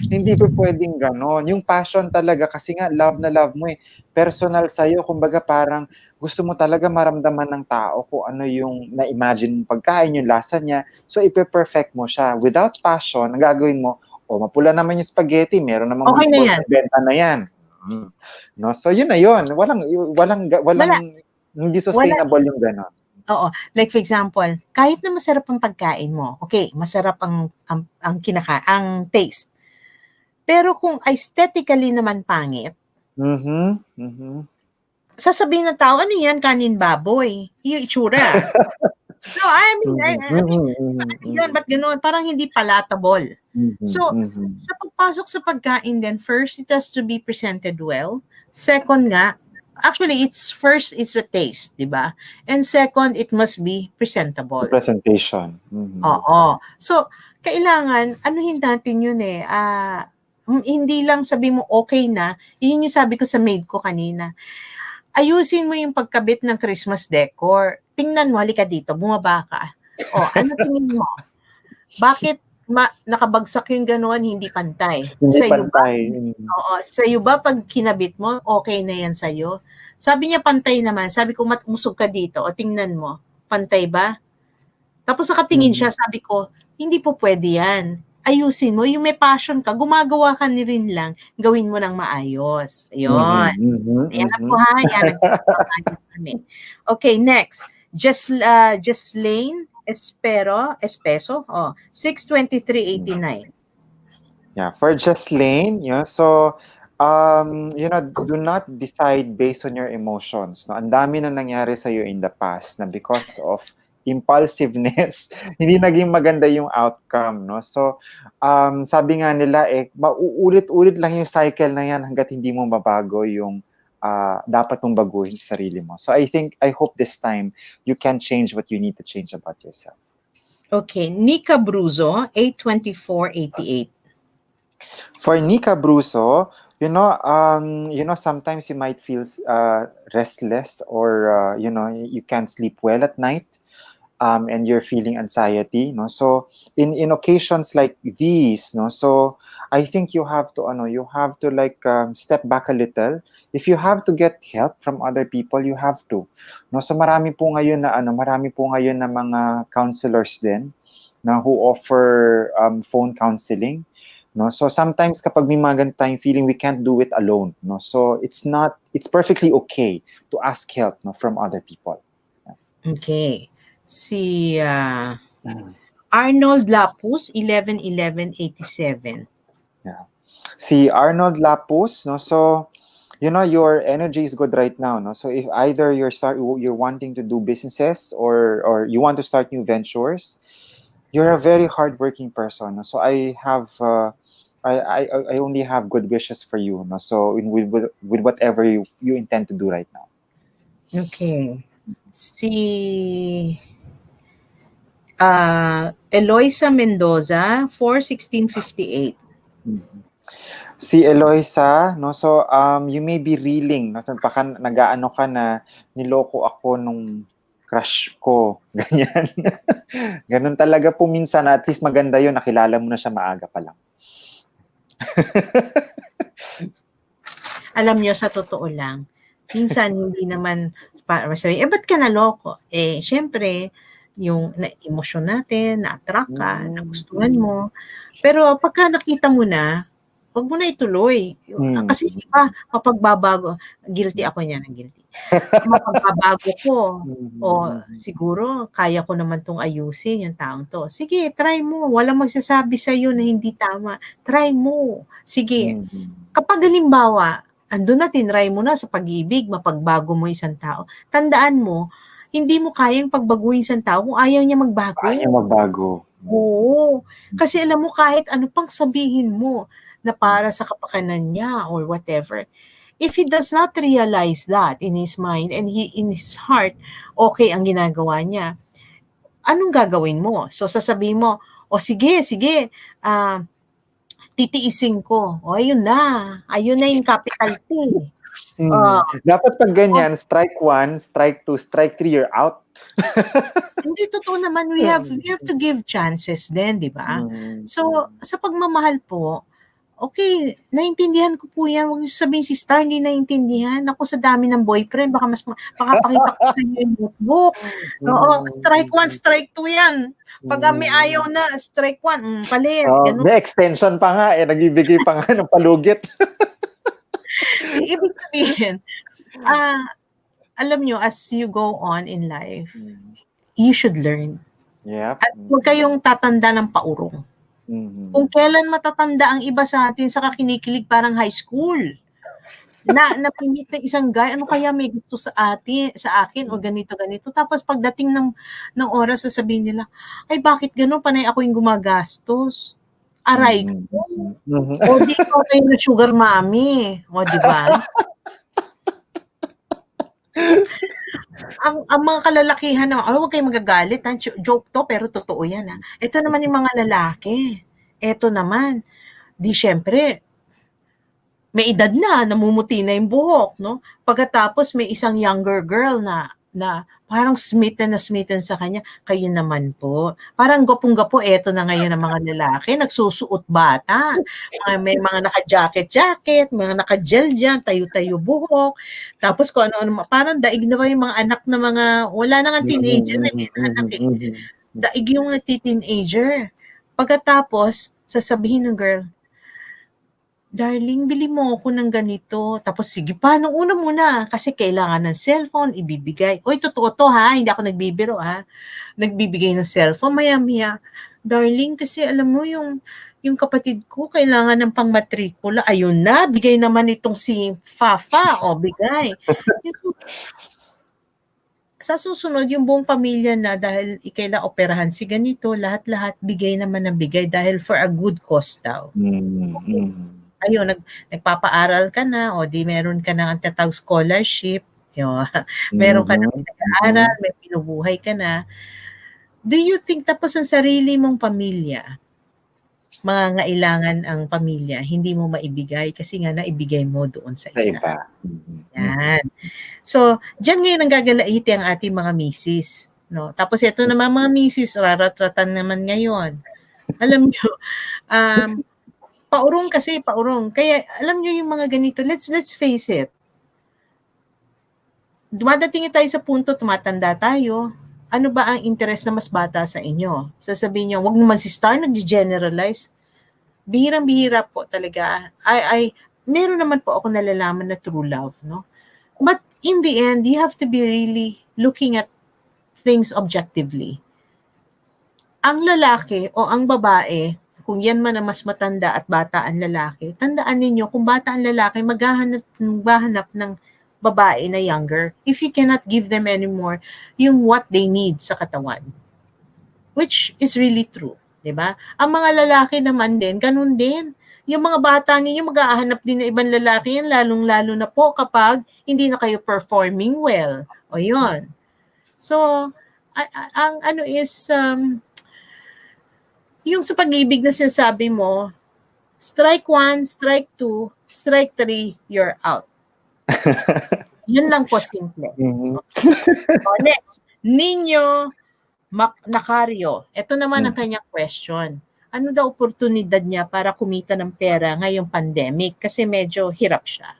hindi po pwedeng ganon. Yung passion talaga, kasi nga, love na love mo eh. Personal sa'yo, kumbaga parang gusto mo talaga maramdaman ng tao kung ano yung na-imagine mong pagkain, yung lasa niya. So, ipe-perfect mo siya. Without passion, ang gagawin mo, mapula naman yung spaghetti, meron namang benta na yan. No? So, yun na yun. Walang hindi sustainable yung ganon. Oo. Like for example, kahit na masarap ang pagkain mo, okay, masarap ang taste. Pero kung aesthetically naman pangit, sasabihin ng tao, ano yan, kanin baboy? Yung itsura. No, I mean, yan, ba't gano'n? Parang hindi palatable. So, sa pagpasok sa pagkain din, first, it has to be presented well. Second nga, actually, first, it's a taste, di ba? And second, it must be presentable. The presentation. Oo. So, kailangan, anuhin natin yun eh. Hindi lang sabi mo okay na, yun yung sabi ko sa maid ko kanina. Ayusin mo yung pagkabit ng Christmas decor. Tingnan mo, halika dito, bumaba ka. Ano tingin mo? Bakit nakabagsak yung gano'n, hindi pantay? Hindi Sa'yo pantay. sa'yo ba pag kinabit mo, okay na yan sa'yo? Sabi niya pantay naman. Sabi ko, musog ka dito. O tingnan mo, pantay ba? Tapos nakatingin siya, sabi ko, hindi po pwede yan. Ayusin mo, yung may passion ka, gumagawa ka ni rin lang, gawin mo ng maayos. Ayun. Ayan na po ha, yan, nagpapayos kami. Okay, next. Lane Espeso, 623.89. Yeah, for Lane, so, do not decide based on your emotions. No? Ang dami na nangyari sa'yo in the past na because of impulsiveness, hindi naging maganda yung outcome, no? So, sabi nga nila, mauulit-ulit lang yung cycle na yan hanggat hindi mo mabago yung dapat mong baguhin sa sarili mo. So, I hope this time you can change what you need to change about yourself. Okay, Nika Bruzo, 824.88. For Nika Bruso, sometimes you might feel restless or, you can't sleep well at night. And you're feeling anxiety, no? So in occasions like these, no? So I think you have to step back a little. If you have to get help from other people, you have to. No? So marami po ngayon na mga counselors din na who offer phone counseling. No? So sometimes kapag may mga ganito tayong feeling, we can't do it alone. No? So it's perfectly okay to ask help, no, from other people. Okay. Si Arnold Lapus, 11-11-87. Yeah. Si Arnold Lapus, no? So, your energy is good right now, no? So if either you're wanting to do businesses or you want to start new ventures, you're a very hardworking person. No? So I have I only have good wishes for you, no? So with whatever you intend to do right now. Okay. Si Eloisa Mendoza, 4-16-58. Si Eloisa, no, so you may be reeling, no, baka nag-aano ka na niloko ako nung crush ko, ganyan. Ganun talaga po minsan, at least maganda yun, nakilala mo na siya maaga pa lang. Alam nyo, sa totoo lang, minsan hindi naman para sabihin, ba't ka naloko? Syempre, yung na-emosyon natin, na-attract ka, nagustuhan mo. Pero pagka nakita mo na, huwag mo na ituloy. Kasi iba, mapagbabago. Guilty ako niyan, guilty. Mapagbabago ko. Siguro, kaya ko naman tong ayusin yung taong to. Sige, try mo. Walang magsasabi sa'yo na hindi tama. Try mo. Sige. Kapag halimbawa, andun na, tinry mo na sa pag-ibig, mapagbago mo isang tao. Tandaan mo, hindi mo kayang pagbaguhin isang tao kung ayaw niya magbago. Ayaw magbago. Oo. Kasi alam mo, kahit ano pang sabihin mo na para sa kapakanan niya or whatever, if he does not realize that in his mind and in his heart, okay ang ginagawa niya, anong gagawin mo? So sasabihin mo, sige, titiisin ko. Ayun na yung capital T. Dapat pag ganyan, strike 1, strike 2, strike 3, you're out. Hindi, totoo naman, we have to give chances din, di ba? So, sa pagmamahal po, okay, naintindihan ko po yan. Huwag niyo sabihin si Star, hindi naintindihan. Ako, sa dami ng boyfriend, baka pakita ko sa inyo yung notebook. Oo, strike 1, strike 2 yan. Pag may ayaw na, strike 1, palit. May extension pa nga, nagbibigay pa nga ng palugit. Ibig sabihin, alam nyo, as you go on in life, you should learn. Yep. At huwag kayong tatanda ng paurong. Kung kailan matatanda ang iba sa atin, saka kinikilig parang high school. Napimit ng isang guy, ano kaya may gusto sa akin o ganito. Tapos pagdating ng oras, sasabihin nila, ay bakit gano'n, panay ako yung gumagastos. Aray ko. O di ikaw kayo na sugar mommy. O di ba? ang mga kalalakihan na, huwag kayong magagalit, ha? Joke to, pero totoo yan. Ha? Ito naman yung mga lalaki. Ito naman, di syempre, may edad na, namumuti na yung buhok, no? Pagkatapos may isang younger girl na parang smitten sa kanya, kayo naman po. Parang gapong-gapo, eto na ngayon ang mga lalaki, nagsusuot bata. May mga naka-jacket, mga naka-gel dyan, tayo-tayo buhok. Tapos kung ano, parang daig na ba yung mga anak na mga, wala na nga teenager na anak eh. Daig yung teenager. Pagkatapos, sasabihin ng girl, darling, bili mo ako ng ganito. Tapos, sige pa, nung una muna, kasi kailangan ng cellphone, ibibigay. Oy, totoo to ha, hindi ako nagbibiro ha. Nagbibigay ng cellphone, maya-maya. Darling, kasi alam mo yung kapatid ko, kailangan ng pang-matrikula. Ayun na, bigay naman itong si Fafa. O, bigay. Sa susunod, yung buong pamilya na dahil ikaila operahan si ganito, lahat-lahat bigay naman ng bigay dahil for a good cause daw. Ayun, nagpapaaral ka na o di meron ka ng ang scholarship, meron ka ng pinag-aaral, may pinubuhay ka na. Do you think tapos ang sarili mong pamilya, mangangailangan ang pamilya, hindi mo maibigay kasi nga naibigay mo doon sa isa? Iba. Yan. So, diyan ngayon ang gagalaiti ang ating mga misis. No? Tapos ito naman mga misis, raratratan naman ngayon. Alam nyo, paurong. Kaya alam nyo yung mga ganito, let's face it. Dumadating tayo sa punto, tumatanda tayo. Ano ba ang interest na mas bata sa inyo? Sasabihin nyo, wag naman si Star nag-generalize. Bihirang-bihira po talaga. Meron naman po ako nalalaman na true love, no? But in the end, you have to be really looking at things objectively. Ang lalaki o ang babae, kung yan man ang mas matanda at bata ang lalaki, tandaan ninyo, kung bata ang lalaki, maghahanap ng babae na younger if you cannot give them anymore yung what they need sa katawan. Which is really true, di ba? Ang mga lalaki naman din, ganun din. Yung mga bata ninyo, mag-ahanap din ng ibang lalaki yan, lalong-lalo na po kapag hindi na kayo performing well. O yun. So, ang ano is, yung sa pag-ibig na sinasabi mo, strike 1, strike 2, strike 3, you're out. Yun lang po, simple. So, next, Nino Nacario. Ito naman ang kanyang question. Ano daw oportunidad niya para kumita ng pera ngayong pandemic? Kasi medyo hirap siya.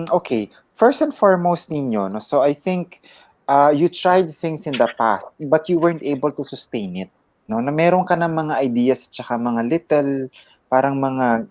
Okay. First and foremost, Nino, no? So I think you tried things in the past, but you weren't able to sustain it. No? Na meron ka ng mga ideas at saka mga little, parang mga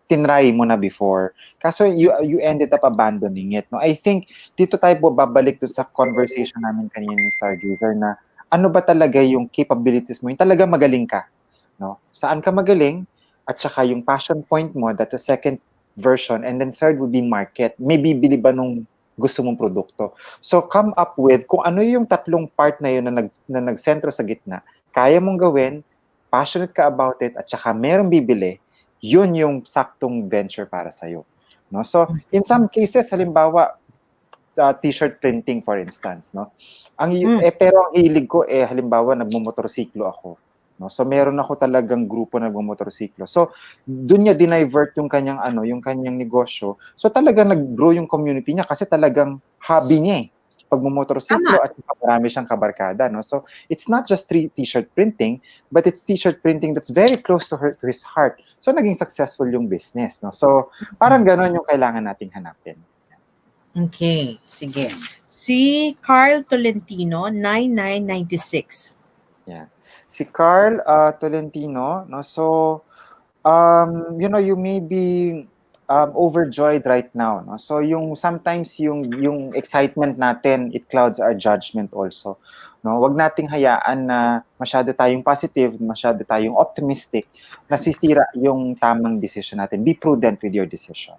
tinry mo na before. Kaso you ended up abandoning it. No? I think dito tayo babalik to sa conversation namin kanina ni Stargazer na ano ba talaga yung capabilities mo, yung talaga magaling ka. No? Saan ka magaling? At saka yung passion point mo, that's a second version. And then third would be market. May bibili ba nung gusto mong produkto? So come up with kung ano yung tatlong part na yun na nagsentro sa gitna. Kaya mong gawin, passionate ka about it, at saka merong bibili, yun yung saktong venture para sa'yo. No? So, in some cases, halimbawa, t-shirt printing for instance, no? Pero ang hilig ko halimbawa nagmomotorsiklo ako, no? So meron ako talagang grupo na nagmomotorsiklo. So doon niya dinivert yung kanyang negosyo. So talagang nag-grow yung community niya kasi talagang hobby niya pagmomotorsiklo at marami siyang kabarkada, no? So it's not just t-shirt printing, but it's t-shirt printing that's very close to his heart. So naging successful yung business, no? So parang gano'n yung kailangan nating hanapin. Okay, sige. Si Carl Tolentino, 9996. Yeah. Si Carl Tolentino, no? So, you may be overjoyed right now, no? So, sometimes yung excitement natin, it clouds our judgment also. No? Wag nating hayaan na masyado tayong positive, masyado tayong optimistic, nasisira yung tamang decision natin. Be prudent with your decision.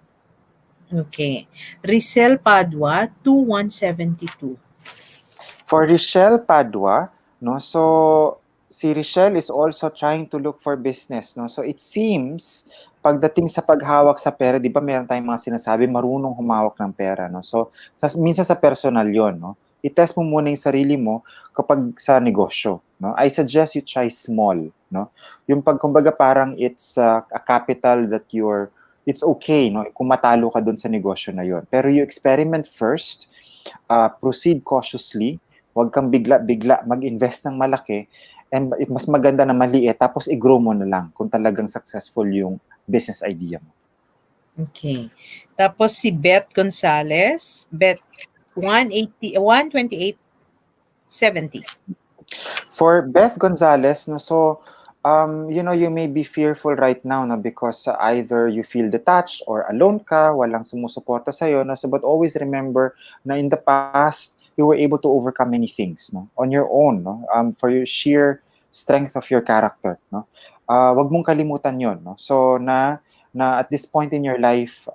Okay. Risel Padua, 2172. For Richelle Padua, no, so si Richelle is also trying to look for business, no? So it seems pagdating sa paghawak sa pera, 'di ba meron tayong mga sinasabi marunong humawak ng pera, no? So minsan sa personal 'yon, no? I-test mo muna 'yung sarili mo kapag sa negosyo, no? I suggest you try small, no? Yung kumbaga parang it's a capital that it's okay, no? Kung matalo ka doon sa negosyo na 'yon. Pero you experiment first, proceed cautiously, huwag kang bigla-bigla mag-invest ng malaki, and mas maganda na maliit tapos i-grow mo na lang kung talagang successful yung business idea mo. Okay. Tapos si Beth Gonzalez, Beth 12870. For Beth Gonzalez, no, so you may be fearful right now, no, because either you feel detached or alone ka, walang sumusuporta sa'yo, no, so, but always remember na in the past, you were able to overcome many things, no, on your own, no, for your sheer strength of your character, no. Wag mong kalimutan yon, no. So na at this point in your life,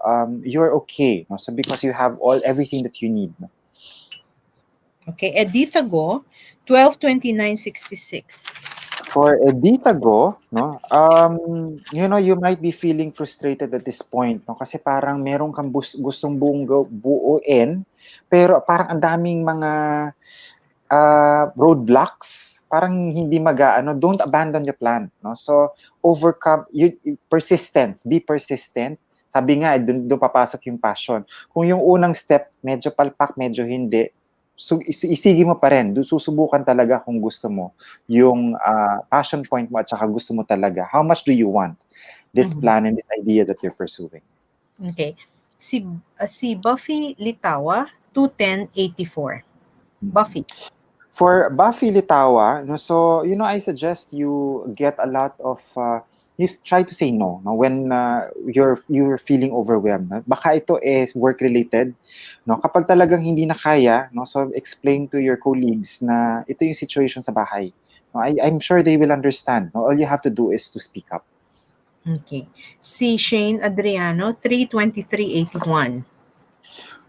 you're okay, no, so because you have everything that you need, no. Okay, Editha Go, 122966. For Edita Go, no, you might be feeling frustrated at this point, no, kasi parang meron kang gustong buuin, pero parang ang daming mga roadblocks, parang hindi don't abandon your plan, no. So overcome persistence, be persistent. Sabi nga, doon papasok yung passion. Kung yung unang step medyo palpak, medyo hindi, so isigi mo pa rin. Susubukan talaga kung gusto mo yung passion point mo at saka gusto mo talaga. How much do you want this plan and this idea that you're pursuing? Okay. Si Buffy Litawa, 21084. Buffy. For Buffy Litawa, no, so I suggest you get a lot of you try to say no, no, when you're feeling overwhelmed, no? Baka ito is work related, no, kapag talagang hindi na kaya, no, so explain to your colleagues na ito yung situation sa bahay, no. I'm sure they will understand, no? All you have to do is to speak up. Okay. Si Shane Adriano, 32381.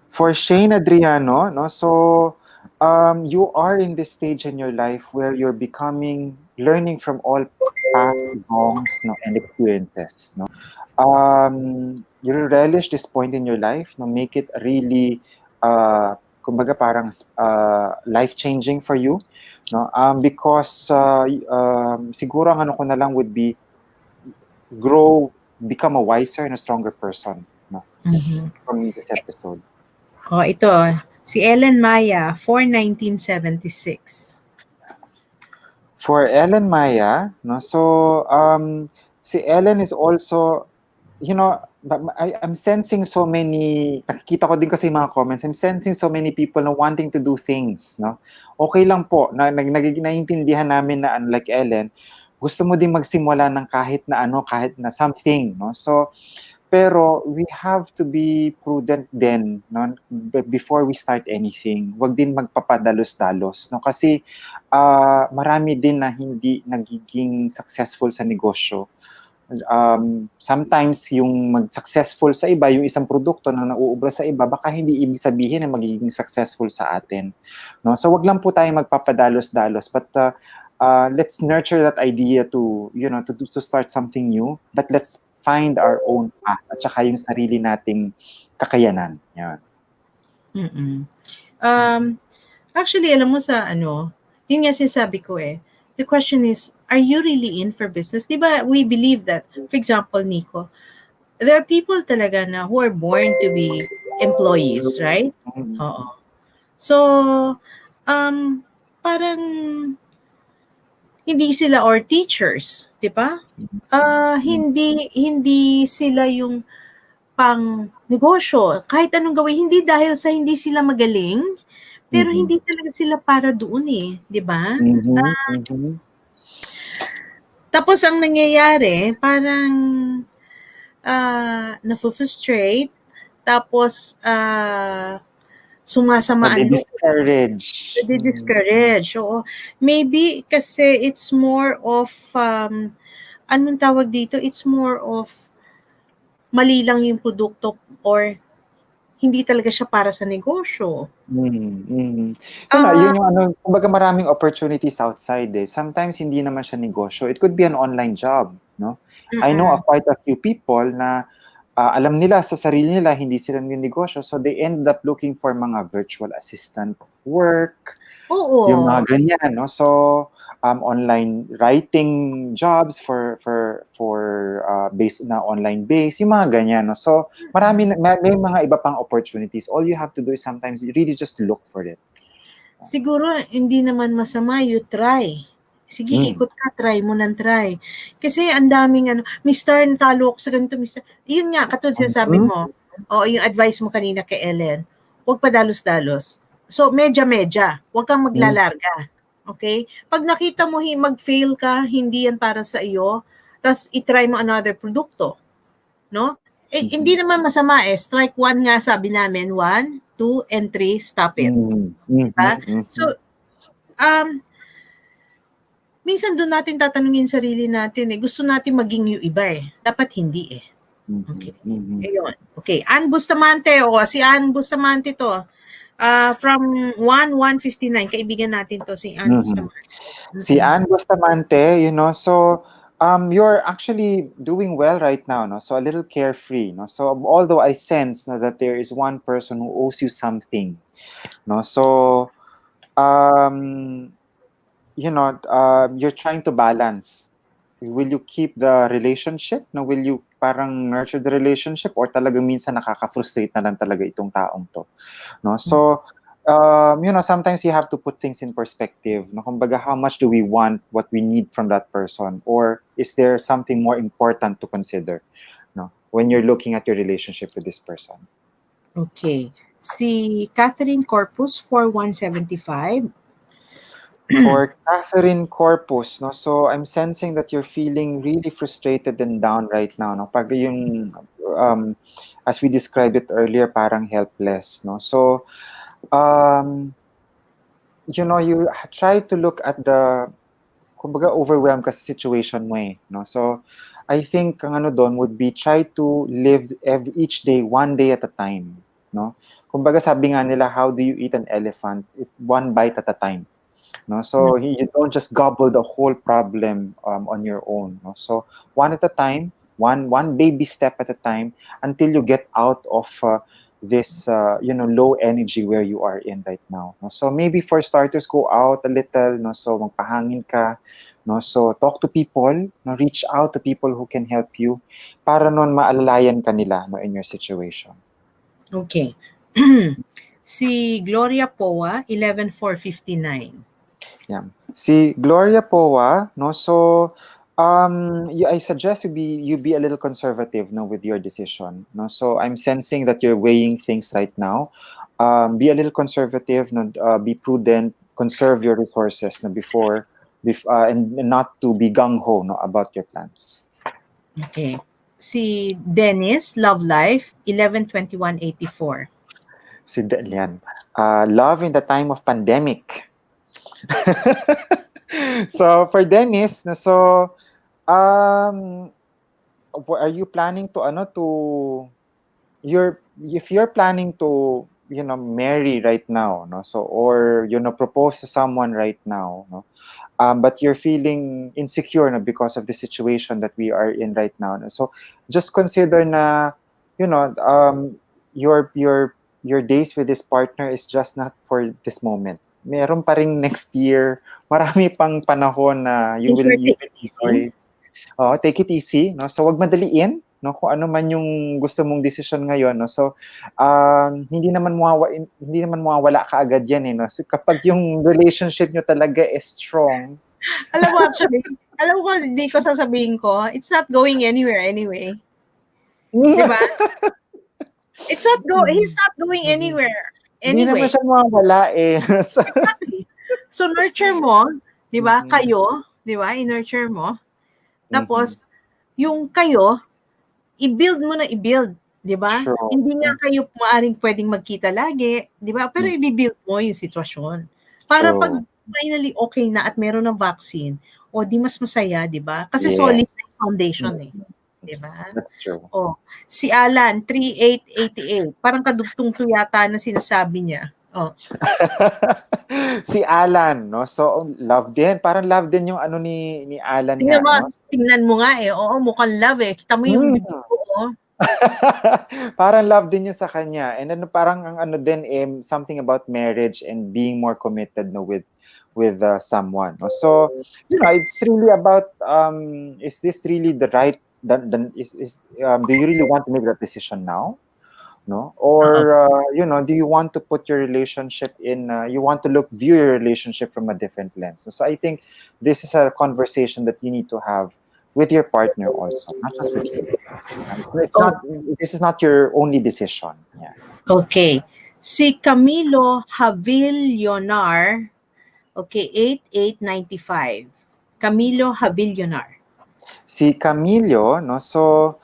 For Shane Adriano, no, so you are in this stage in your life where you're learning from all past wrongs, no, and experiences, no. You relish this point in your life, no, make it really kumbaga parang life-changing for you, no, because siguro ang ano ko na lang would be become a wiser and a stronger person, no, from this episode. Oh, ito. Si Ellen Maya, 41976. For Ellen Maya, no, so si Ellen is also, I'm sensing so many, nakikita ko din kasi yung mga comments, I'm sensing so many people na wanting to do things, no. Okay lang po, naiintindihan namin na unlike Ellen, gusto mo din magsimula ng kahit na something, no. So, pero we have to be prudent din, no, before we start anything. Huwag din magpapadalos-dalos, no, kasi marami din na hindi nagiging successful sa negosyo. Sometimes yung mag-successful sa iba, yung isang produkto na nauubra sa iba, baka hindi ibig sabihin na magiging successful sa atin, no. So wag lang po tayo magpapadalos-dalos, but let's nurture that idea to start something new, but let's find our own path at saka yung sarili nating kakayanan. Yan. Actually, alam mo yun nga sinasabi ko the question is, are you really in for business? Diba, we believe that, for example, Nico, there are people talaga na who are born to be employees, right? Oo. So, parang hindi sila or teachers, di ba? Hindi sila yung pang negosyo. Kahit anong gawin, hindi dahil sa hindi sila magaling, pero hindi talaga sila para doon di ba? Tapos ang nangyayari, parang na-frustrate, tapos sumasamaan discourage. Oo. Maybe kasi it's more of anong tawag dito? It's more of mali lang yung produkto or hindi talaga siya para sa negosyo. Yun Ah, yung ano, kumbaga maraming opportunities outside eh. Sometimes hindi naman siya negosyo. It could be an online job, no? I know mm. quite a few people na alam nila sa sarili nila hindi sila negosyo, so they end up looking for mga virtual assistant work, yung Oo. mga ganyan, no? So online writing jobs for based na online base, yung mga ganyan, no? So may mga iba pang opportunities. All you have to do is sometimes you really just look for it. Siguro hindi naman masama, you try. Sige, Mm. ikot ka, try mo ng try. Kasi ang daming ano, Mister, natalo ako sa ganito, Mister. Yun nga, katulad sinasabi Mhm. mo, o yung advice mo kanina kay Ellen, huwag padalos-dalos. So, medya-medya, huwag kang Mm. maglalarga. Okay? Pag nakita mo mag-fail ka, hindi yan para sa iyo, tapos itry mo another produkto. No? Eh, hindi naman masama eh. Strike one nga sabi namin, 1, 2, and 3, stop it. Mm. Mhm. Diba? Mhm. So, minsan doon natin tatanungin sarili natin eh. Gusto natin maging yung iba eh. Dapat hindi eh. Okay. Mhm. Mhm. Ayun. Okay. Ann Bustamante. O, si Ann Bustamante to. From 159. Kaibigan natin to, si Ann Mhm. Bustamante. Si Anne Bustamante, so you're actually doing well right now, no? So a little carefree, no? So although I sense no, that there is one person who owes you something, no? So um, you're trying to balance. Will you keep the relationship? No, will you parang nurture the relationship or talagang minsan nakaka-frustrate na lang talaga itong taong to? No? So, sometimes you have to put things in perspective. No? Kumbaga, how much do we want what we need from that person? Or is there something more important to consider, no? When you're looking at your relationship with this person? Okay. Si Catherine Corpus, 4175. For Catherine Corpus, no? So I'm sensing that you're feeling really frustrated and down right now, no? Pag yung as we described it earlier, parang helpless, no? So you try to look at the kumbaga overwhelmed ka sa situation mo eh, no? So I think ang ano doon would be try to live each day one day at a time, no? Kumbaga sabi nga nila, how do you eat an elephant? One bite at a time. No, so you don't just gobble the whole problem on your own. No? So one at a time, one baby step at a time, until you get out of this low energy where you are in right now. No? So maybe for starters, go out a little. No? So magpahangin ka. No? So talk to people. No? Reach out to people who can help you. Para nun maalalayan ka nila, no, in your situation. Okay. Si Gloria Poa, 11459. Yeah. Si Gloria Poa, no, so I suggest you be a little conservative, no, with your decision, no. So I'm sensing that you're weighing things right now. Be a little conservative, no, be prudent, conserve your resources, no, and not to be gung ho, no, about your plans. Okay. Si Dennis, Love Life, 112184. Si yan. Love in the time of pandemic. So for Dennis, no, so are you planning to if you're planning to marry right now, no, so or propose to someone right now, no, but you're feeling insecure, no, because of the situation that we are in right now, no? So just consider na you know your days with this partner is just not for this moment. Meron pa ring next year, marami pang panahon na you Thanks will for you taking will it easy. enjoy. Oo, take it easy, no? So, wag madaliin, no? Kung ano man yung gusto mong desisyon ngayon, no? So, hindi naman mawawala kaagad yan, eh, no? So, kapag yung relationship nyo talaga is strong. Alam mo, hindi ko sasabihin ko, it's not going anywhere anyway. Di ba? He's not going anywhere Hindi naman anyway. siya mawawala, eh. So, Exactly. So, nurture mo, di ba? mhm, Kayo, di ba? I-nurture mo. mhm. Tapos, yung kayo, i-build mo na i-build. Di ba? True. Hindi nga kayo maaring pwedeng magkita lagi. Di ba? Pero Mm, i-build mo yung sitwasyon. Para pag true. finally okay na at meron ng vaccine, o di mas masaya, di ba? Kasi solid Yes. na yung foundation eh. di ba? That's true. Oh, si Alan 3888. Parang kadugtong to yata na sinasabi niya. Oh. Si Alan, no? So, love din. Parang love din yung ano ni Alan nga, no? Tingnan mo nga eh. Oo, mukhang love eh. Kita mo yung bibig ko, oh. Parang love din yun sa kanya. And then parang ang ano din something about marriage and being more committed, no, with someone. No? So, it's really about is this really the right do you really want to make that decision now? No? Or do you want to put your relationship in you want to view your relationship from a different lens? So I think this is a conversation that you need to have with your partner also, not just with you. It's not this is not your only decision. Yeah. Okay. Si Camilo Havillonar, okay, 8895. Camilo Havillonar. Si Camilo, no, so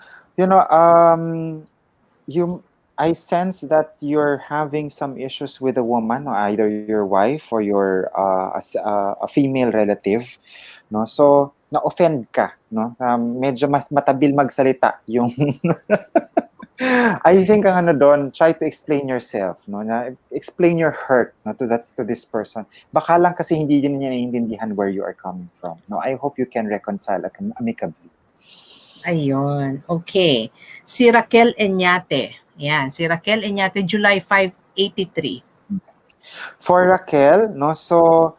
I sense that you're having some issues with a woman, no, either your wife or your a female relative, no. So na-offend ka, no. Medyo mas matabil magsalita yung I think ang ano doon, try to explain yourself, no. Na explain your hurt, no, to this person. Baka lang kasi hindi din niya naiintindihan where you are coming from. No, I hope you can reconcile amicably. Ayun. Okay. Si Raquel Enyate. Yan, si Raquel Enyate, July 5, 83. For Raquel, no, so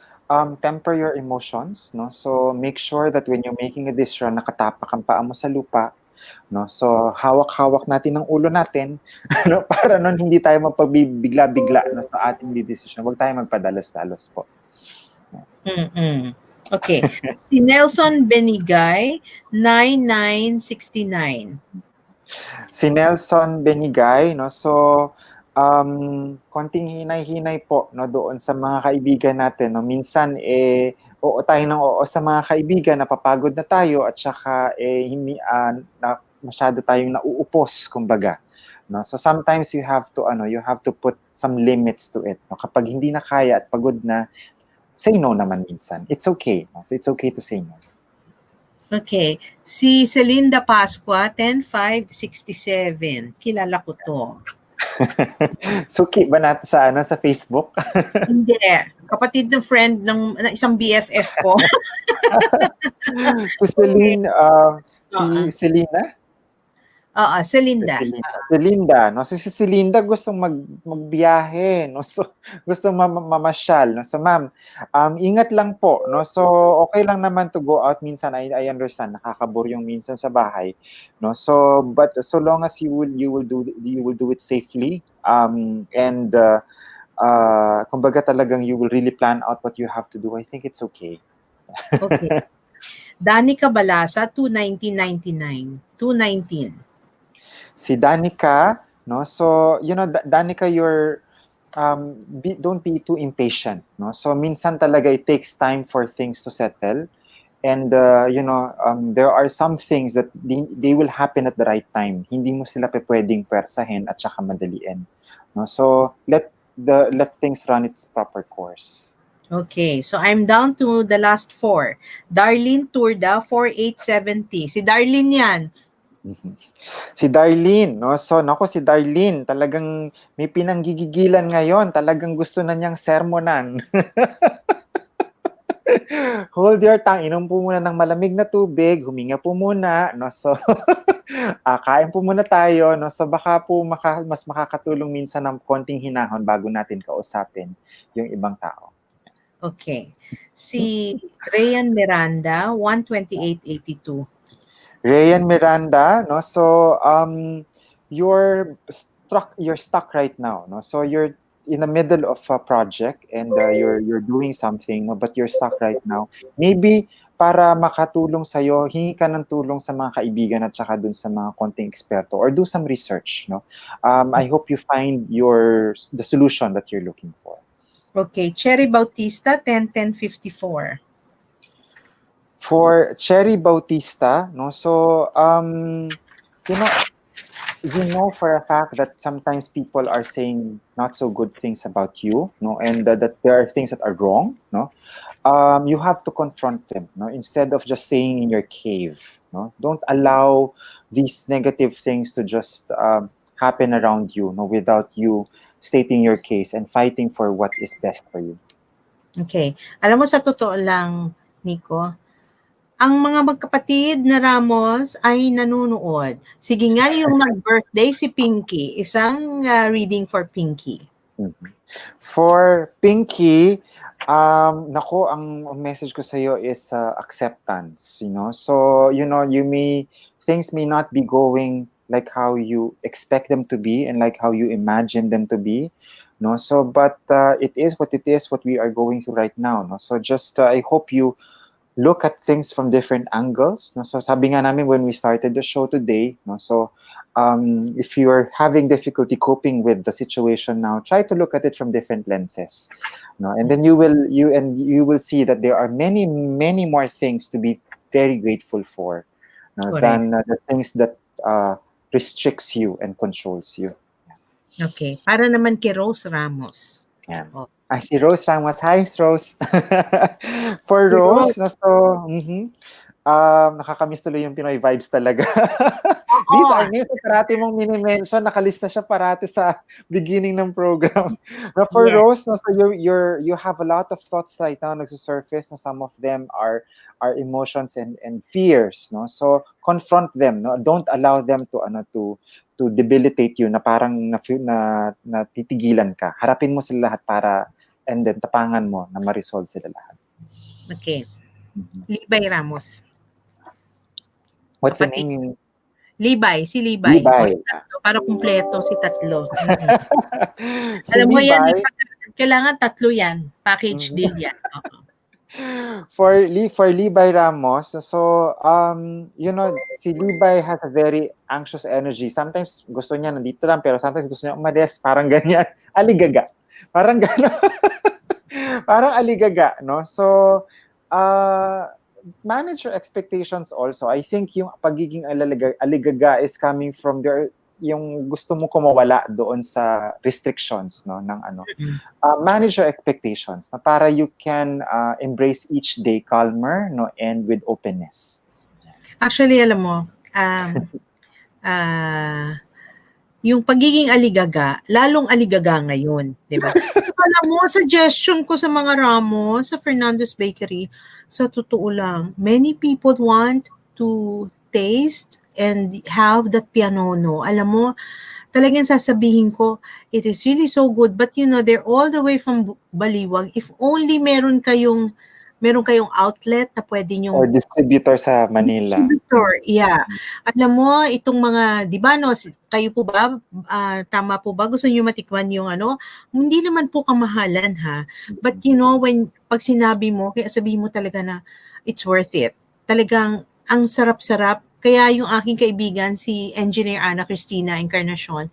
temper your emotions, no. So make sure that when you're making a decision, nakatapak ang paa mo sa lupa, no. So hawak-hawak natin ang ulo natin, no, para nun hindi tayo mapagbigla-bigla no, sa ating decision. Huwag tayo magpadalos-dalos po. Okay. Si Nelson Benigay, 9969. Si Nelson Benigay, no, so konting hinay-hinay po, no, doon sa mga kaibigan natin, no. Minsan oo tayo ng oo sa mga kaibigan, napapagod na tayo at saka hindi na masyado tayong nauupos kumbaga, no. So sometimes you have to put some limits to it, no. Kapag hindi na kaya at pagod na, say no naman minsan. It's okay, no? So it's okay to say no. Okay. Si Celinda Pascua, 10567. Kilala ko to. Suki ba natin sa Facebook? Hindi. Kapatid ng friend ng isang BFF ko. Si Celine, si Selena? Oo, Celinda. Celinda, no? So, si Celinda gustong magbiyahe, no? So, gustong mamasyal, no? So, ma'am, ingat lang po, no? So, okay lang naman to go out minsan. I understand, nakakabor yung minsan sa bahay, no? So, but so long as you will do it safely, and kumbaga talagang you will really plan out what you have to do, I think it's okay. Okay. Danica Balasa, 21999. 219. Si Danica, no? So, Danica, don't be too impatient, no? So, minsan talaga it takes time for things to settle. And, there are some things that they will happen at the right time. Hindi mo sila pwedeng persahin at saka madaliin. No? So, let things run its proper course. Okay, so I'm down to the last 4. Darlene Turda, 4870. Si Darlene yan. Si Darlene, no? So, si Darlene, talagang may pinanggigigilan ngayon. Talagang gusto na niyang sermonan. Hold your tongue. Inom po muna ng malamig na tubig. Huminga po muna. No? So, kain po muna tayo. No? So, baka po mas makakatulong minsan ng konting hinahon bago natin kausapin yung ibang tao. Okay. Si Rayan Miranda, 12882. Rayan Miranda, no? So you're stuck right now, no? So you're in the middle of a project and you're doing something, no? But you're stuck right now. Maybe para makatulong sa'yo, hingi ka ng tulong sa mga kaibigan at saka dun sa mga konting eksperto or do some research, no? I hope you find the solution that you're looking for. Okay, Cherry Bautista, 101054. For Cherry Bautista, no, so you know for a fact that sometimes people are saying not so good things about you, no, and that there are things that are wrong, no, you have to confront them, no, instead of just staying in your cave, no. Don't allow these negative things to just happen around you, no, without you stating your case and fighting for what is best for you. Okay. Alam mo, sa totoo lang, Nico, ang mga magkapatid na Ramos ay nanonood. Sige nga, yung nag-birthday si Pinky. Isang reading for Pinky. Mhm. For Pinky, nako, ang message ko sa iyo is acceptance, you know. So, you know, things may not be going like how you expect them to be and like how you imagine them to be, no. So, but it is what it is, what we are going through right now, no. So, just I hope you look at things from different angles, no? So sabi nga namin when we started the show today, no? So if you're having difficulty coping with the situation now, try to look at it from different lenses, no? And then you will see that there are many more things to be very grateful for, no, Correct. than the things that restricts you and controls you. Okay. Para naman kay Rose Ramos. Yeah. Oh. Ay, si Rose Ramos. Hi, Rose. For Rose, no, so, nakakamiss tuloy yung Pinoy vibes talaga. These are names na parati mong mini-mention, nakalista siya parati sa beginning ng program. No, for Yes. Rose, no, so you have a lot of thoughts right now nagsusurface, no, some of them are emotions and fears, no. So confront them, no. Don't allow them to debilitate you na parang na titigilan ka. Harapin mo sila lahat and then tapangan mo na ma-resolve sila lahat. Okay. Libay Ramos. What's the Kapatid. name? Libay, si Libay. Libay. Para kumpleto si tatlo. Si Alam mo yan, Libay, kailangan tatlo yan. Package deal yan. for Libay Ramos, so you know, si Libay has a very anxious energy. Sometimes gusto niya nandito lang, pero sometimes gusto niya umalis, parang ganyan. Aligaga. Parang gano'n. Parang aligaga, no? So manage your expectations also. I think yung pagiging aligaga is coming from yung gusto mo kumawala doon sa restrictions, no, ng ano. Manage your expectations na para you can embrace each day calmer, no, and with openness. Actually, alam mo, yung pagiging aligaga, lalong aligaga ngayon, di ba? Alam mo, suggestion ko sa mga Ramos, sa Fernando's Bakery, sa totoo lang, many people want to taste and have that pianono. Alam mo, talagang sasabihin ko, it is really so good. But you know, they're all the way from Baliwag. If only meron kayong outlet na pwede nyo. Or distributor sa Manila. Distributor, yeah. Alam mo, itong mga, di ba, no, kayo po ba, tama po ba, gusto nyo matikman yung ano, hindi naman po kamahalan, ha. But you know, pag sinabi mo, kaya sabihin mo talaga na, it's worth it. Talagang, ang sarap-sarap. Kaya yung aking kaibigan, si Engineer Ana Cristina Encarnacion,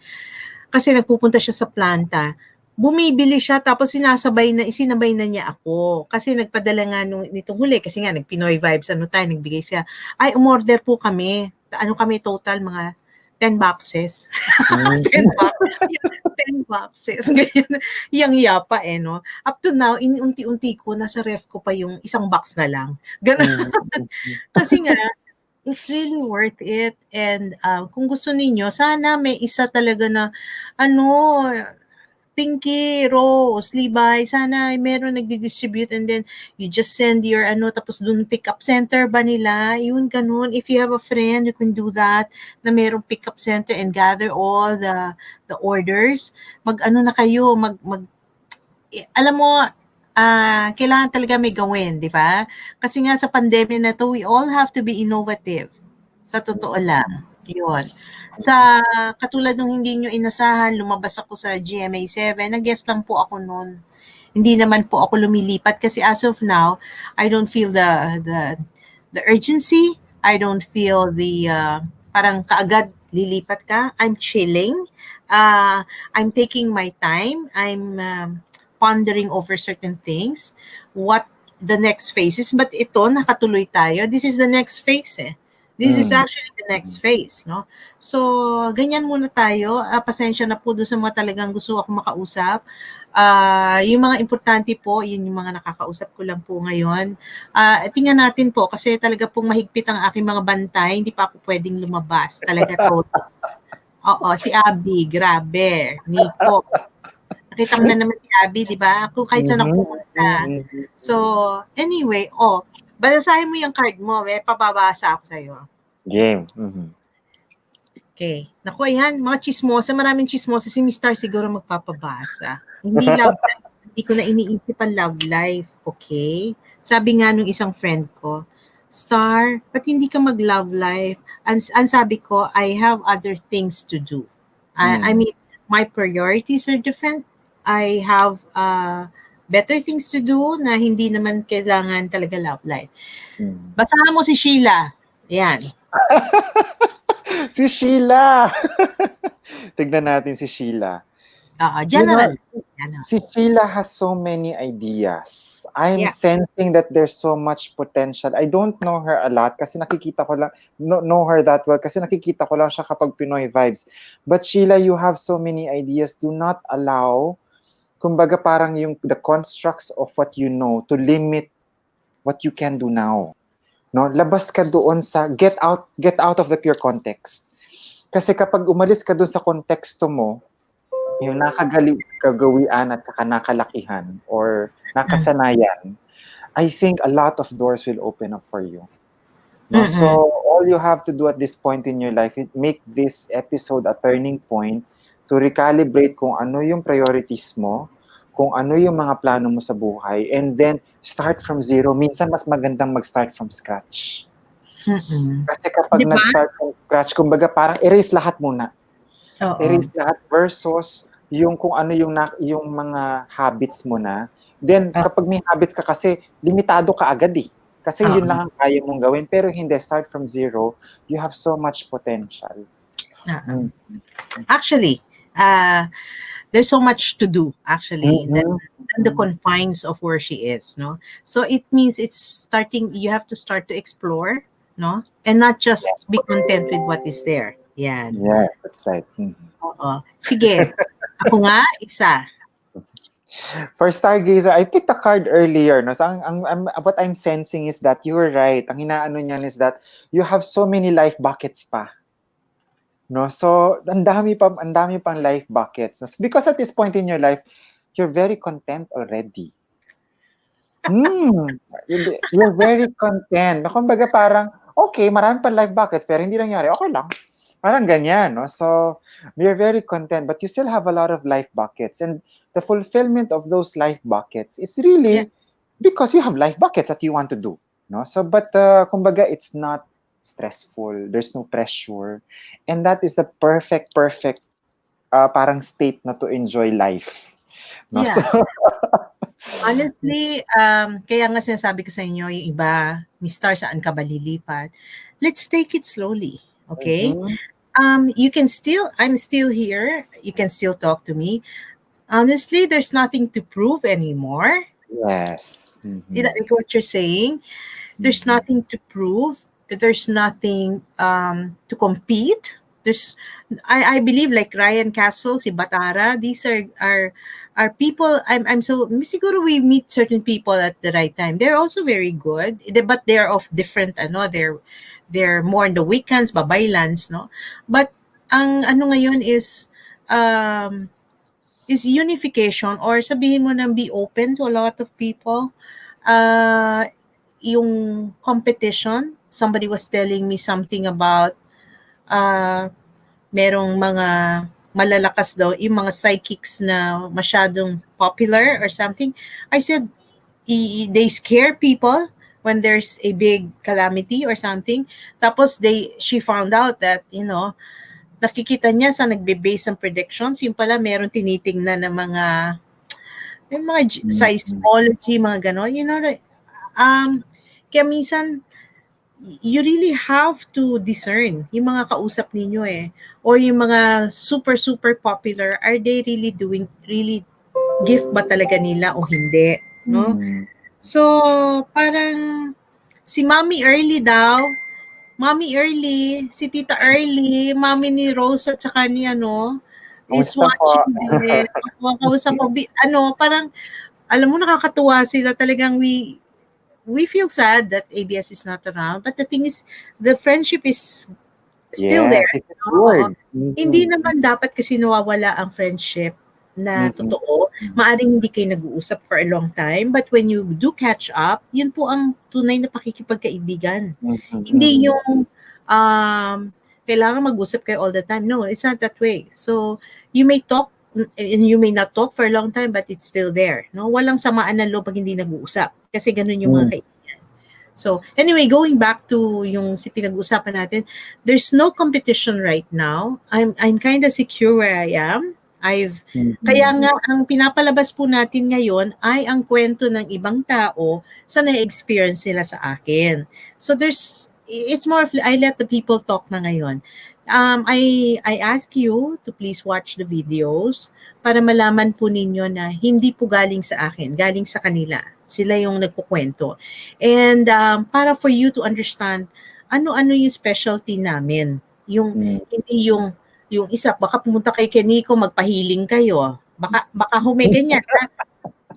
kasi nagpupunta siya sa planta, bumibili siya tapos sinabay na niya ako. Kasi nagpadala nga nitong huli, kasi nga nag-Pinoy vibes, nagbigay siya. Ay, umorder po kami. Ano kami total, mga 10 boxes. 10 boxes. Ganyan. Yang yapa no. Up to now, unti-unti ko, nasa ref ko pa yung isang box na lang. Ganun. Kasi nga, it's really worth it. And kung gusto ninyo, sana may isa talaga na, Pinky, Rose, Libay, sana meron nagdi-distribute and then you just send your tapos dun pick-up center ba nila? Yun, ganun. If you have a friend, you can do that, na merong pick-up center and gather all the orders. Na kayo, alam mo, kailangan talaga may gawin, di ba? Kasi nga sa pandemya na to, we all have to be innovative. Sa totoo lang. Yun. Sa katulad nung hindi nyo inasahan, lumabas ako sa GMA7, nag-guest lang po ako noon. Hindi naman po ako lumilipat kasi as of now, I don't feel the urgency. I don't feel the parang kaagad lilipat ka. I'm chilling. I'm taking my time. I'm pondering over certain things. What the next phase is. But ito, nakatuloy tayo. This is the next phase This is actually the next phase, no? So, ganyan muna tayo. Pasensya na po doon sa mga talagang gusto ako makausap. Yung mga importante po, yun yung mga nakakausap ko lang po ngayon. Tingnan natin po, kasi talaga pong mahigpit ang aking mga bantay. Hindi pa ako pwedeng lumabas. Talaga to. Oo, si Abby, grabe. Nico. Nakita mo na naman si Abby, di ba? Ako kahit saan ako pumunta. So, anyway, basahin mo yung card mo, pababasa ako sa'yo. Game. Okay. Naku, ayan, mga chismosa, maraming chismosa. Si Mr. siguro magpapabasa. Hindi love life. Hindi ko na iniisip ang love life. Okay? Sabi nga nung isang friend ko, Star, ba't hindi ka mag-love life? Ang sabi ko, I have other things to do. I mean, my priorities are different. I have better things to do na hindi naman kailangan talaga love life. Basahan mo si Sheila. Ayan. Si Sheila! Tignan natin si Sheila. General. Si Sheila has so many ideas. I'm sensing that there's so much potential. I don't know her a lot kasi nakikita ko lang, know her that well kasi nakikita ko lang siya kapag Pinoy vibes. But Sheila, you have so many ideas. Do not allow, kumbaga parang the constructs of what you know to limit what you can do now. No, labas ka doon sa get out of your context. Kasi kapag umalis ka doon sa konteksto mo, yung nakagawian at saka nakalakihan or nakasanayan, I think a lot of doors will open up for you. No? So all you have to do at this point in your life is make this episode a turning point to recalibrate kung ano yung priorities mo, kung ano yung mga plano mo sa buhay, and then start from zero. Minsan mas magandang mag-start from scratch. Kasi kapag nag-start from scratch, kumbaga parang erase lahat muna. Erase lahat versus yung kung ano yung mga habits mo na. Then kapag may habits ka kasi, limitado ka agad eh. Kasi yun lang ang kaya mong gawin. Pero hindi, start from zero. You have so much potential. Actually, there's so much to do actually in the confines of where she is, no? So it means you have to start to explore, no? And not just be content with what is there. Yan. Yes, that's right. Sige. Ako nga, isa. For Stargazer, I picked a card earlier. No? So what I'm sensing is that you're right. Ang hinaano niyan is that you have so many life buckets pa. No, so ang dami pang life buckets. Because at this point in your life, you're very content already. You're very content. Kumbaga parang, okay, marami pang life buckets, pero hindi nangyari, okay lang. Parang ganyan, no? So, you're very content, but you still have a lot of life buckets. And the fulfillment of those life buckets is really because you have life buckets that you want to do. No? So, but kumbaga, it's not stressful. There's no pressure. And that is the perfect parang state na to enjoy life. No? Yeah. So, honestly, kaya nga sinasabi ko sa inyo, yung iba, Mr. saan ka ba lilipat? Let's take it slowly, okay? I'm still here. You can still talk to me. Honestly, there's nothing to prove anymore. Yes. Like what you're saying, there's nothing to prove. There's nothing to compete. I believe like Ryan Castle, si Batara, these are people. I'm so siguro we meet certain people at the right time. They're also very good, but they're of different they're more in the weekends, babaylans, no? But ang ano ngayon is unification, or sabihin mo nang be open to a lot of people. Yung competition, somebody was telling me something about merong mga malalakas daw, yung mga psychics na masyadong popular or something. I said, they scare people when there's a big calamity or something. Tapos she found out that, nakikita niya sa nagbe-base ng predictions, yung pala meron tinitingnan ng mga seismology, mga gano'n. Kaya minsan, you really have to discern yung mga kausap ninyo or yung mga super popular, are they really gift ba talaga nila o hindi, no? So parang si Mommy Early daw, Mommy Early, si Tita Early, Mommy ni Rose at saka ni is Kamusta po? watching din. Kamusta po? Parang, alam mo, nakakatuwa sila. Talagang we feel sad that ABS is not around. But the thing is, the friendship is still Yes, there. it's Oo. good. Hindi naman dapat kasi nawawala ang friendship na Mhm. totoo. Maaring hindi kayo nag-uusap for a long time, but when you do catch up, yun po ang tunay na pakikipagkaibigan. Hindi yung um, kailangan mag-usap kayo all the time. No, it's not that way. So, you may talk and you may not talk for a long time, but it's still there. No, walang samaan ng loob pag hindi nag-uusap. Kasi ganun yung mga kaibigan. So, anyway, going back to yung pinag-usapan natin, there's no competition right now. I'm kind of secure where I am. Kaya nga ang pinapalabas po natin ngayon ay ang kwento ng ibang tao sa na-experience nila sa akin. So it's more of I let the people talk na ngayon. I ask you to please watch the videos para malaman po ninyo na hindi po galing sa akin, galing sa kanila. Sila yung nagkukwento. And para for you to understand ano-ano yung specialty namin. Hindi yung isa, baka pumunta kay Nico, magpahiling kayo. Baka ganyan.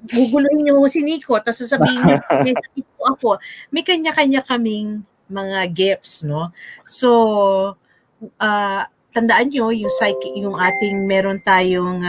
Guguluhin niyo si Nico, tapos sasabihin niyo, may sakit po ako. May kanya-kanya kaming mga gifts, no? So, tandaan niyo, yung ating meron tayong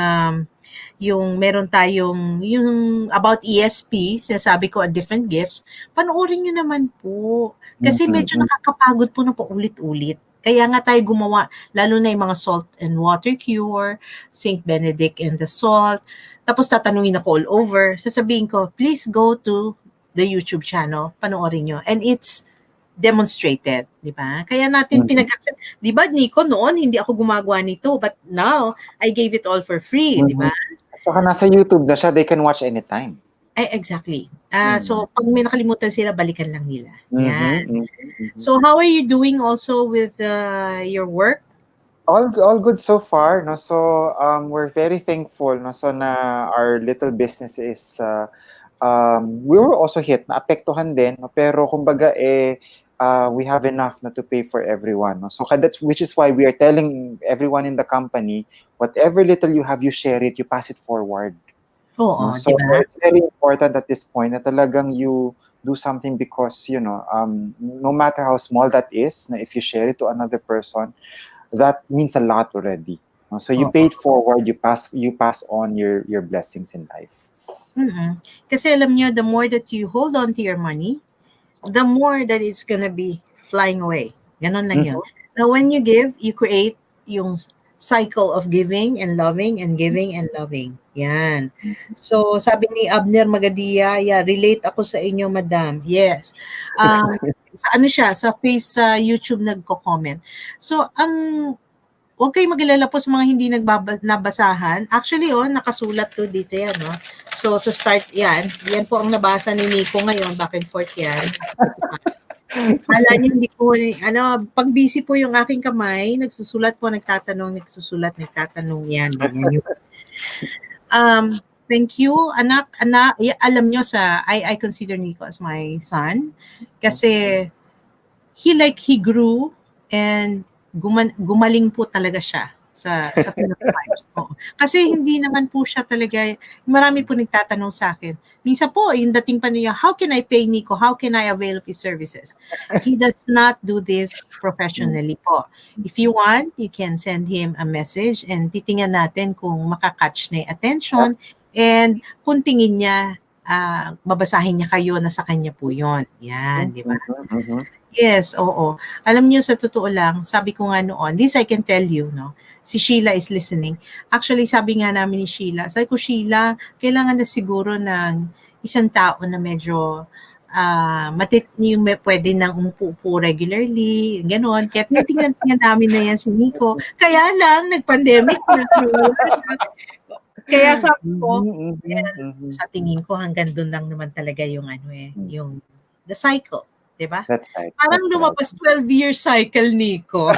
yung about ESP, sinasabi ko different gifts, panoorin niyo naman po. Kasi medyo nakakapagod po na paulit-ulit. Kaya nga tayo gumawa, lalo na yung mga salt and water cure, Saint Benedict and the salt. Tapos tatanungin ako all over. Sasabihin ko, please go to the YouTube channel, panoorin nyo. And it's demonstrated, di ba? Kaya natin di ba, Nico, noon hindi ako gumagawa nito, but now I gave it all for free, di ba? Saka nasa YouTube na siya, they can watch anytime. Exactly. So, pag may nakalimutan sila, balikan lang nila. Yan. So, how are you doing also with your work? All good so far, no? So we're very thankful, no? So na our little business is we were also hit, naapektuhan din, no? Pero kumbaga we have enough na to pay for everyone, no? So that's which is why we are telling everyone in the company, whatever little you have, you share it, you pass it forward. Oo, No? So diba? it's very important at this point na talagang you do something because, no matter how small that is, na if you share it to another person, that means a lot already. No? So you pay it forward, you pass on your blessings in life. Kasi alam nyo, the more that you hold on to your money, the more that it's gonna be flying away. Ganon lang yun. Now, when you give, you create yung cycle of giving and loving and giving and loving. Yan. So, sabi ni Abner Magadia, relate ako sa inyo, madam. Yes. Sa YouTube nagko-comment. So, huwag kayong mag-alala po sa mga hindi nabasahan. Actually, nakasulat to dito yan, no? So, sa start yan po ang nabasa ni Nico ngayon, back and forth yan. Hala niyo, hindi ko, pag busy po yung aking kamay, nagsusulat po, nagtatanong yan. Ganyan yun. Thank you, anak. Alam nyo I consider Nico as my son kasi he grew and gumaling po talaga siya sa Philippines. Kasi hindi naman po siya talaga, marami po nagtatanong sa akin. Minsan po, yung dating pa niya, how can I pay Nico? How can I avail of his services? He does not do this professionally po. If you want, you can send him a message and titingnan natin kung makakatch na yung attention and kung tingin niya, babasahin niya kayo na sa kanya po yun. Yan, di ba? Yes, oo. Alam niyo, sa totoo lang, sabi ko nga noon, this I can tell you, no? Si Sheila is listening. Actually, sabi nga namin ni Sheila, sabi ko, Sheila, kailangan na siguro ng isang tao na medyo yung pwede nang umupo regularly, gano'n. Kaya tingnan namin na yan si Nico. Kaya lang, nag-pandemic na. Kaya sabi ko, sa tingin ko, hanggang doon lang naman talaga yung yung the cycle. Diba? That's right. Parang lumabas 12-year cycle, Nico.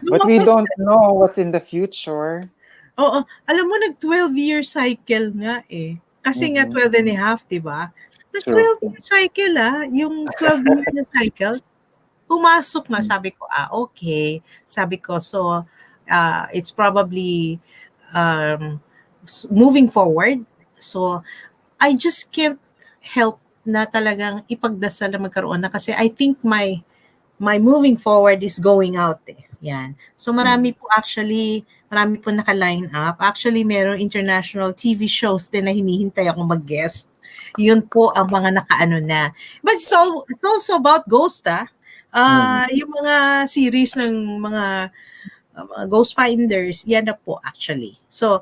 But we don't know what's in the future. Oo. Alam mo, nag-12-year cycle nga eh. Kasi nga 12 and a half, diba? Nag-12-year cycle yung 12-year na cycle. Pumasok na, sabi ko, okay. Sabi ko, so, it's probably moving forward. So, I just can't help na talagang ipagdasal na magkaroon na kasi I think my moving forward is going out eh. Yan. So marami po naka-line up. Actually, meron international TV shows din na hinihintay ako mag-guest. Yun po ang mga nakaano na. But it's also about ghost yung mga series ng mga ghost finders, yan na po actually. So,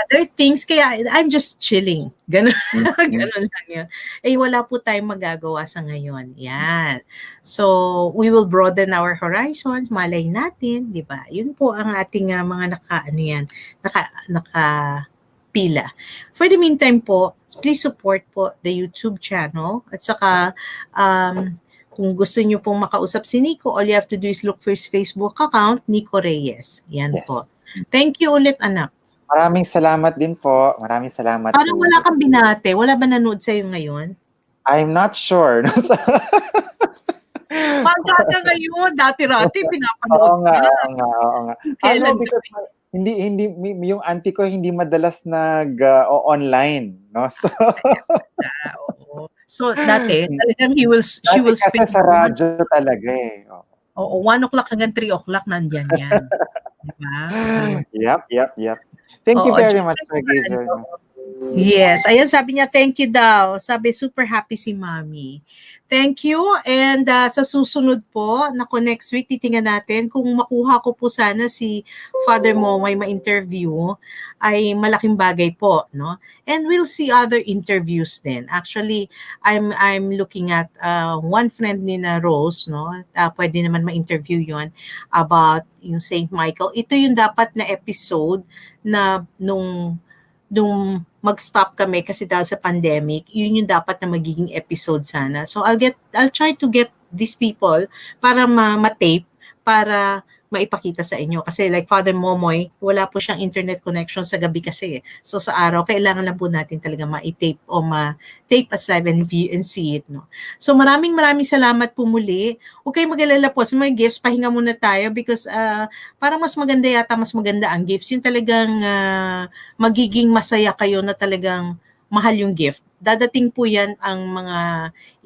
there are things, kaya I'm just chilling. Ganun, ganun lang yun. Eh, wala po tayong magagawa sa ngayon. Yan. So, we will broaden our horizons, malay natin, di ba? Yun po ang ating mga pila. For the meantime po, please support po the YouTube channel at saka kung gusto niyo pong makausap si Nico, all you have to do is look for his Facebook account, Nico Reyes. Yan po. Thank you ulit, anak. Maraming salamat din po. Maraming salamat. Parang wala kang binate. Wala ba nanood sa'yo ngayon? I'm not sure. Pagkata ngayon, dati-rati pinapanood ka. Oo nga. Kailan because hindi yung auntie ko hindi madalas online, no? So So, dati, talagang she will speak sa radyo talaga eh. Oo, 1 o'clock hanggang 3 o'clock nandyan yan. Diba? Yep. Thank you very much, Stargazer. Yes, ayan sabi niya, thank you daw. Sabi, super happy si Mami. Thank you. And sa susunod po, next week, titingnan natin kung makuha ko po sana si Father Momoy ma-interview, ay malaking bagay po, no? And we'll see other interviews then. Actually, I'm looking at one friend ni na Rose, no? Pwede naman ma-interview yon about yung Saint Michael. Ito yung dapat na episode na nung mag-stop kami kasi dahil sa pandemic, yun yung dapat na magiging episode sana. So I'll try to get these people para ma-tape, para maipakita sa inyo. Kasi like Father Momoy, wala po siyang internet connection sa gabi kasi. So sa araw, kailangan lang po natin talaga ma-tape o ma-tape as live and see it. No? So maraming salamat po muli. Huwag kayong mag-alala po sa mga gifts, pahinga muna tayo because parang mas maganda ang gifts. Yung talagang magiging masaya kayo na talagang mahal yung gift. Dadating po yan ang mga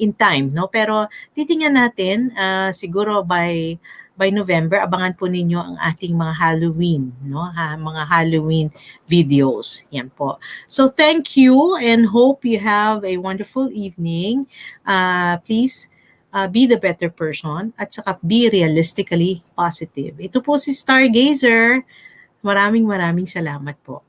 in time, no? Pero titingnan natin, siguro by November, abangan po ninyo ang ating mga Halloween, no? Mga Halloween videos. Yan po. So thank you and hope you have a wonderful evening. Please be the better person at saka be realistically positive. Ito po si Stargazer. Maraming salamat po.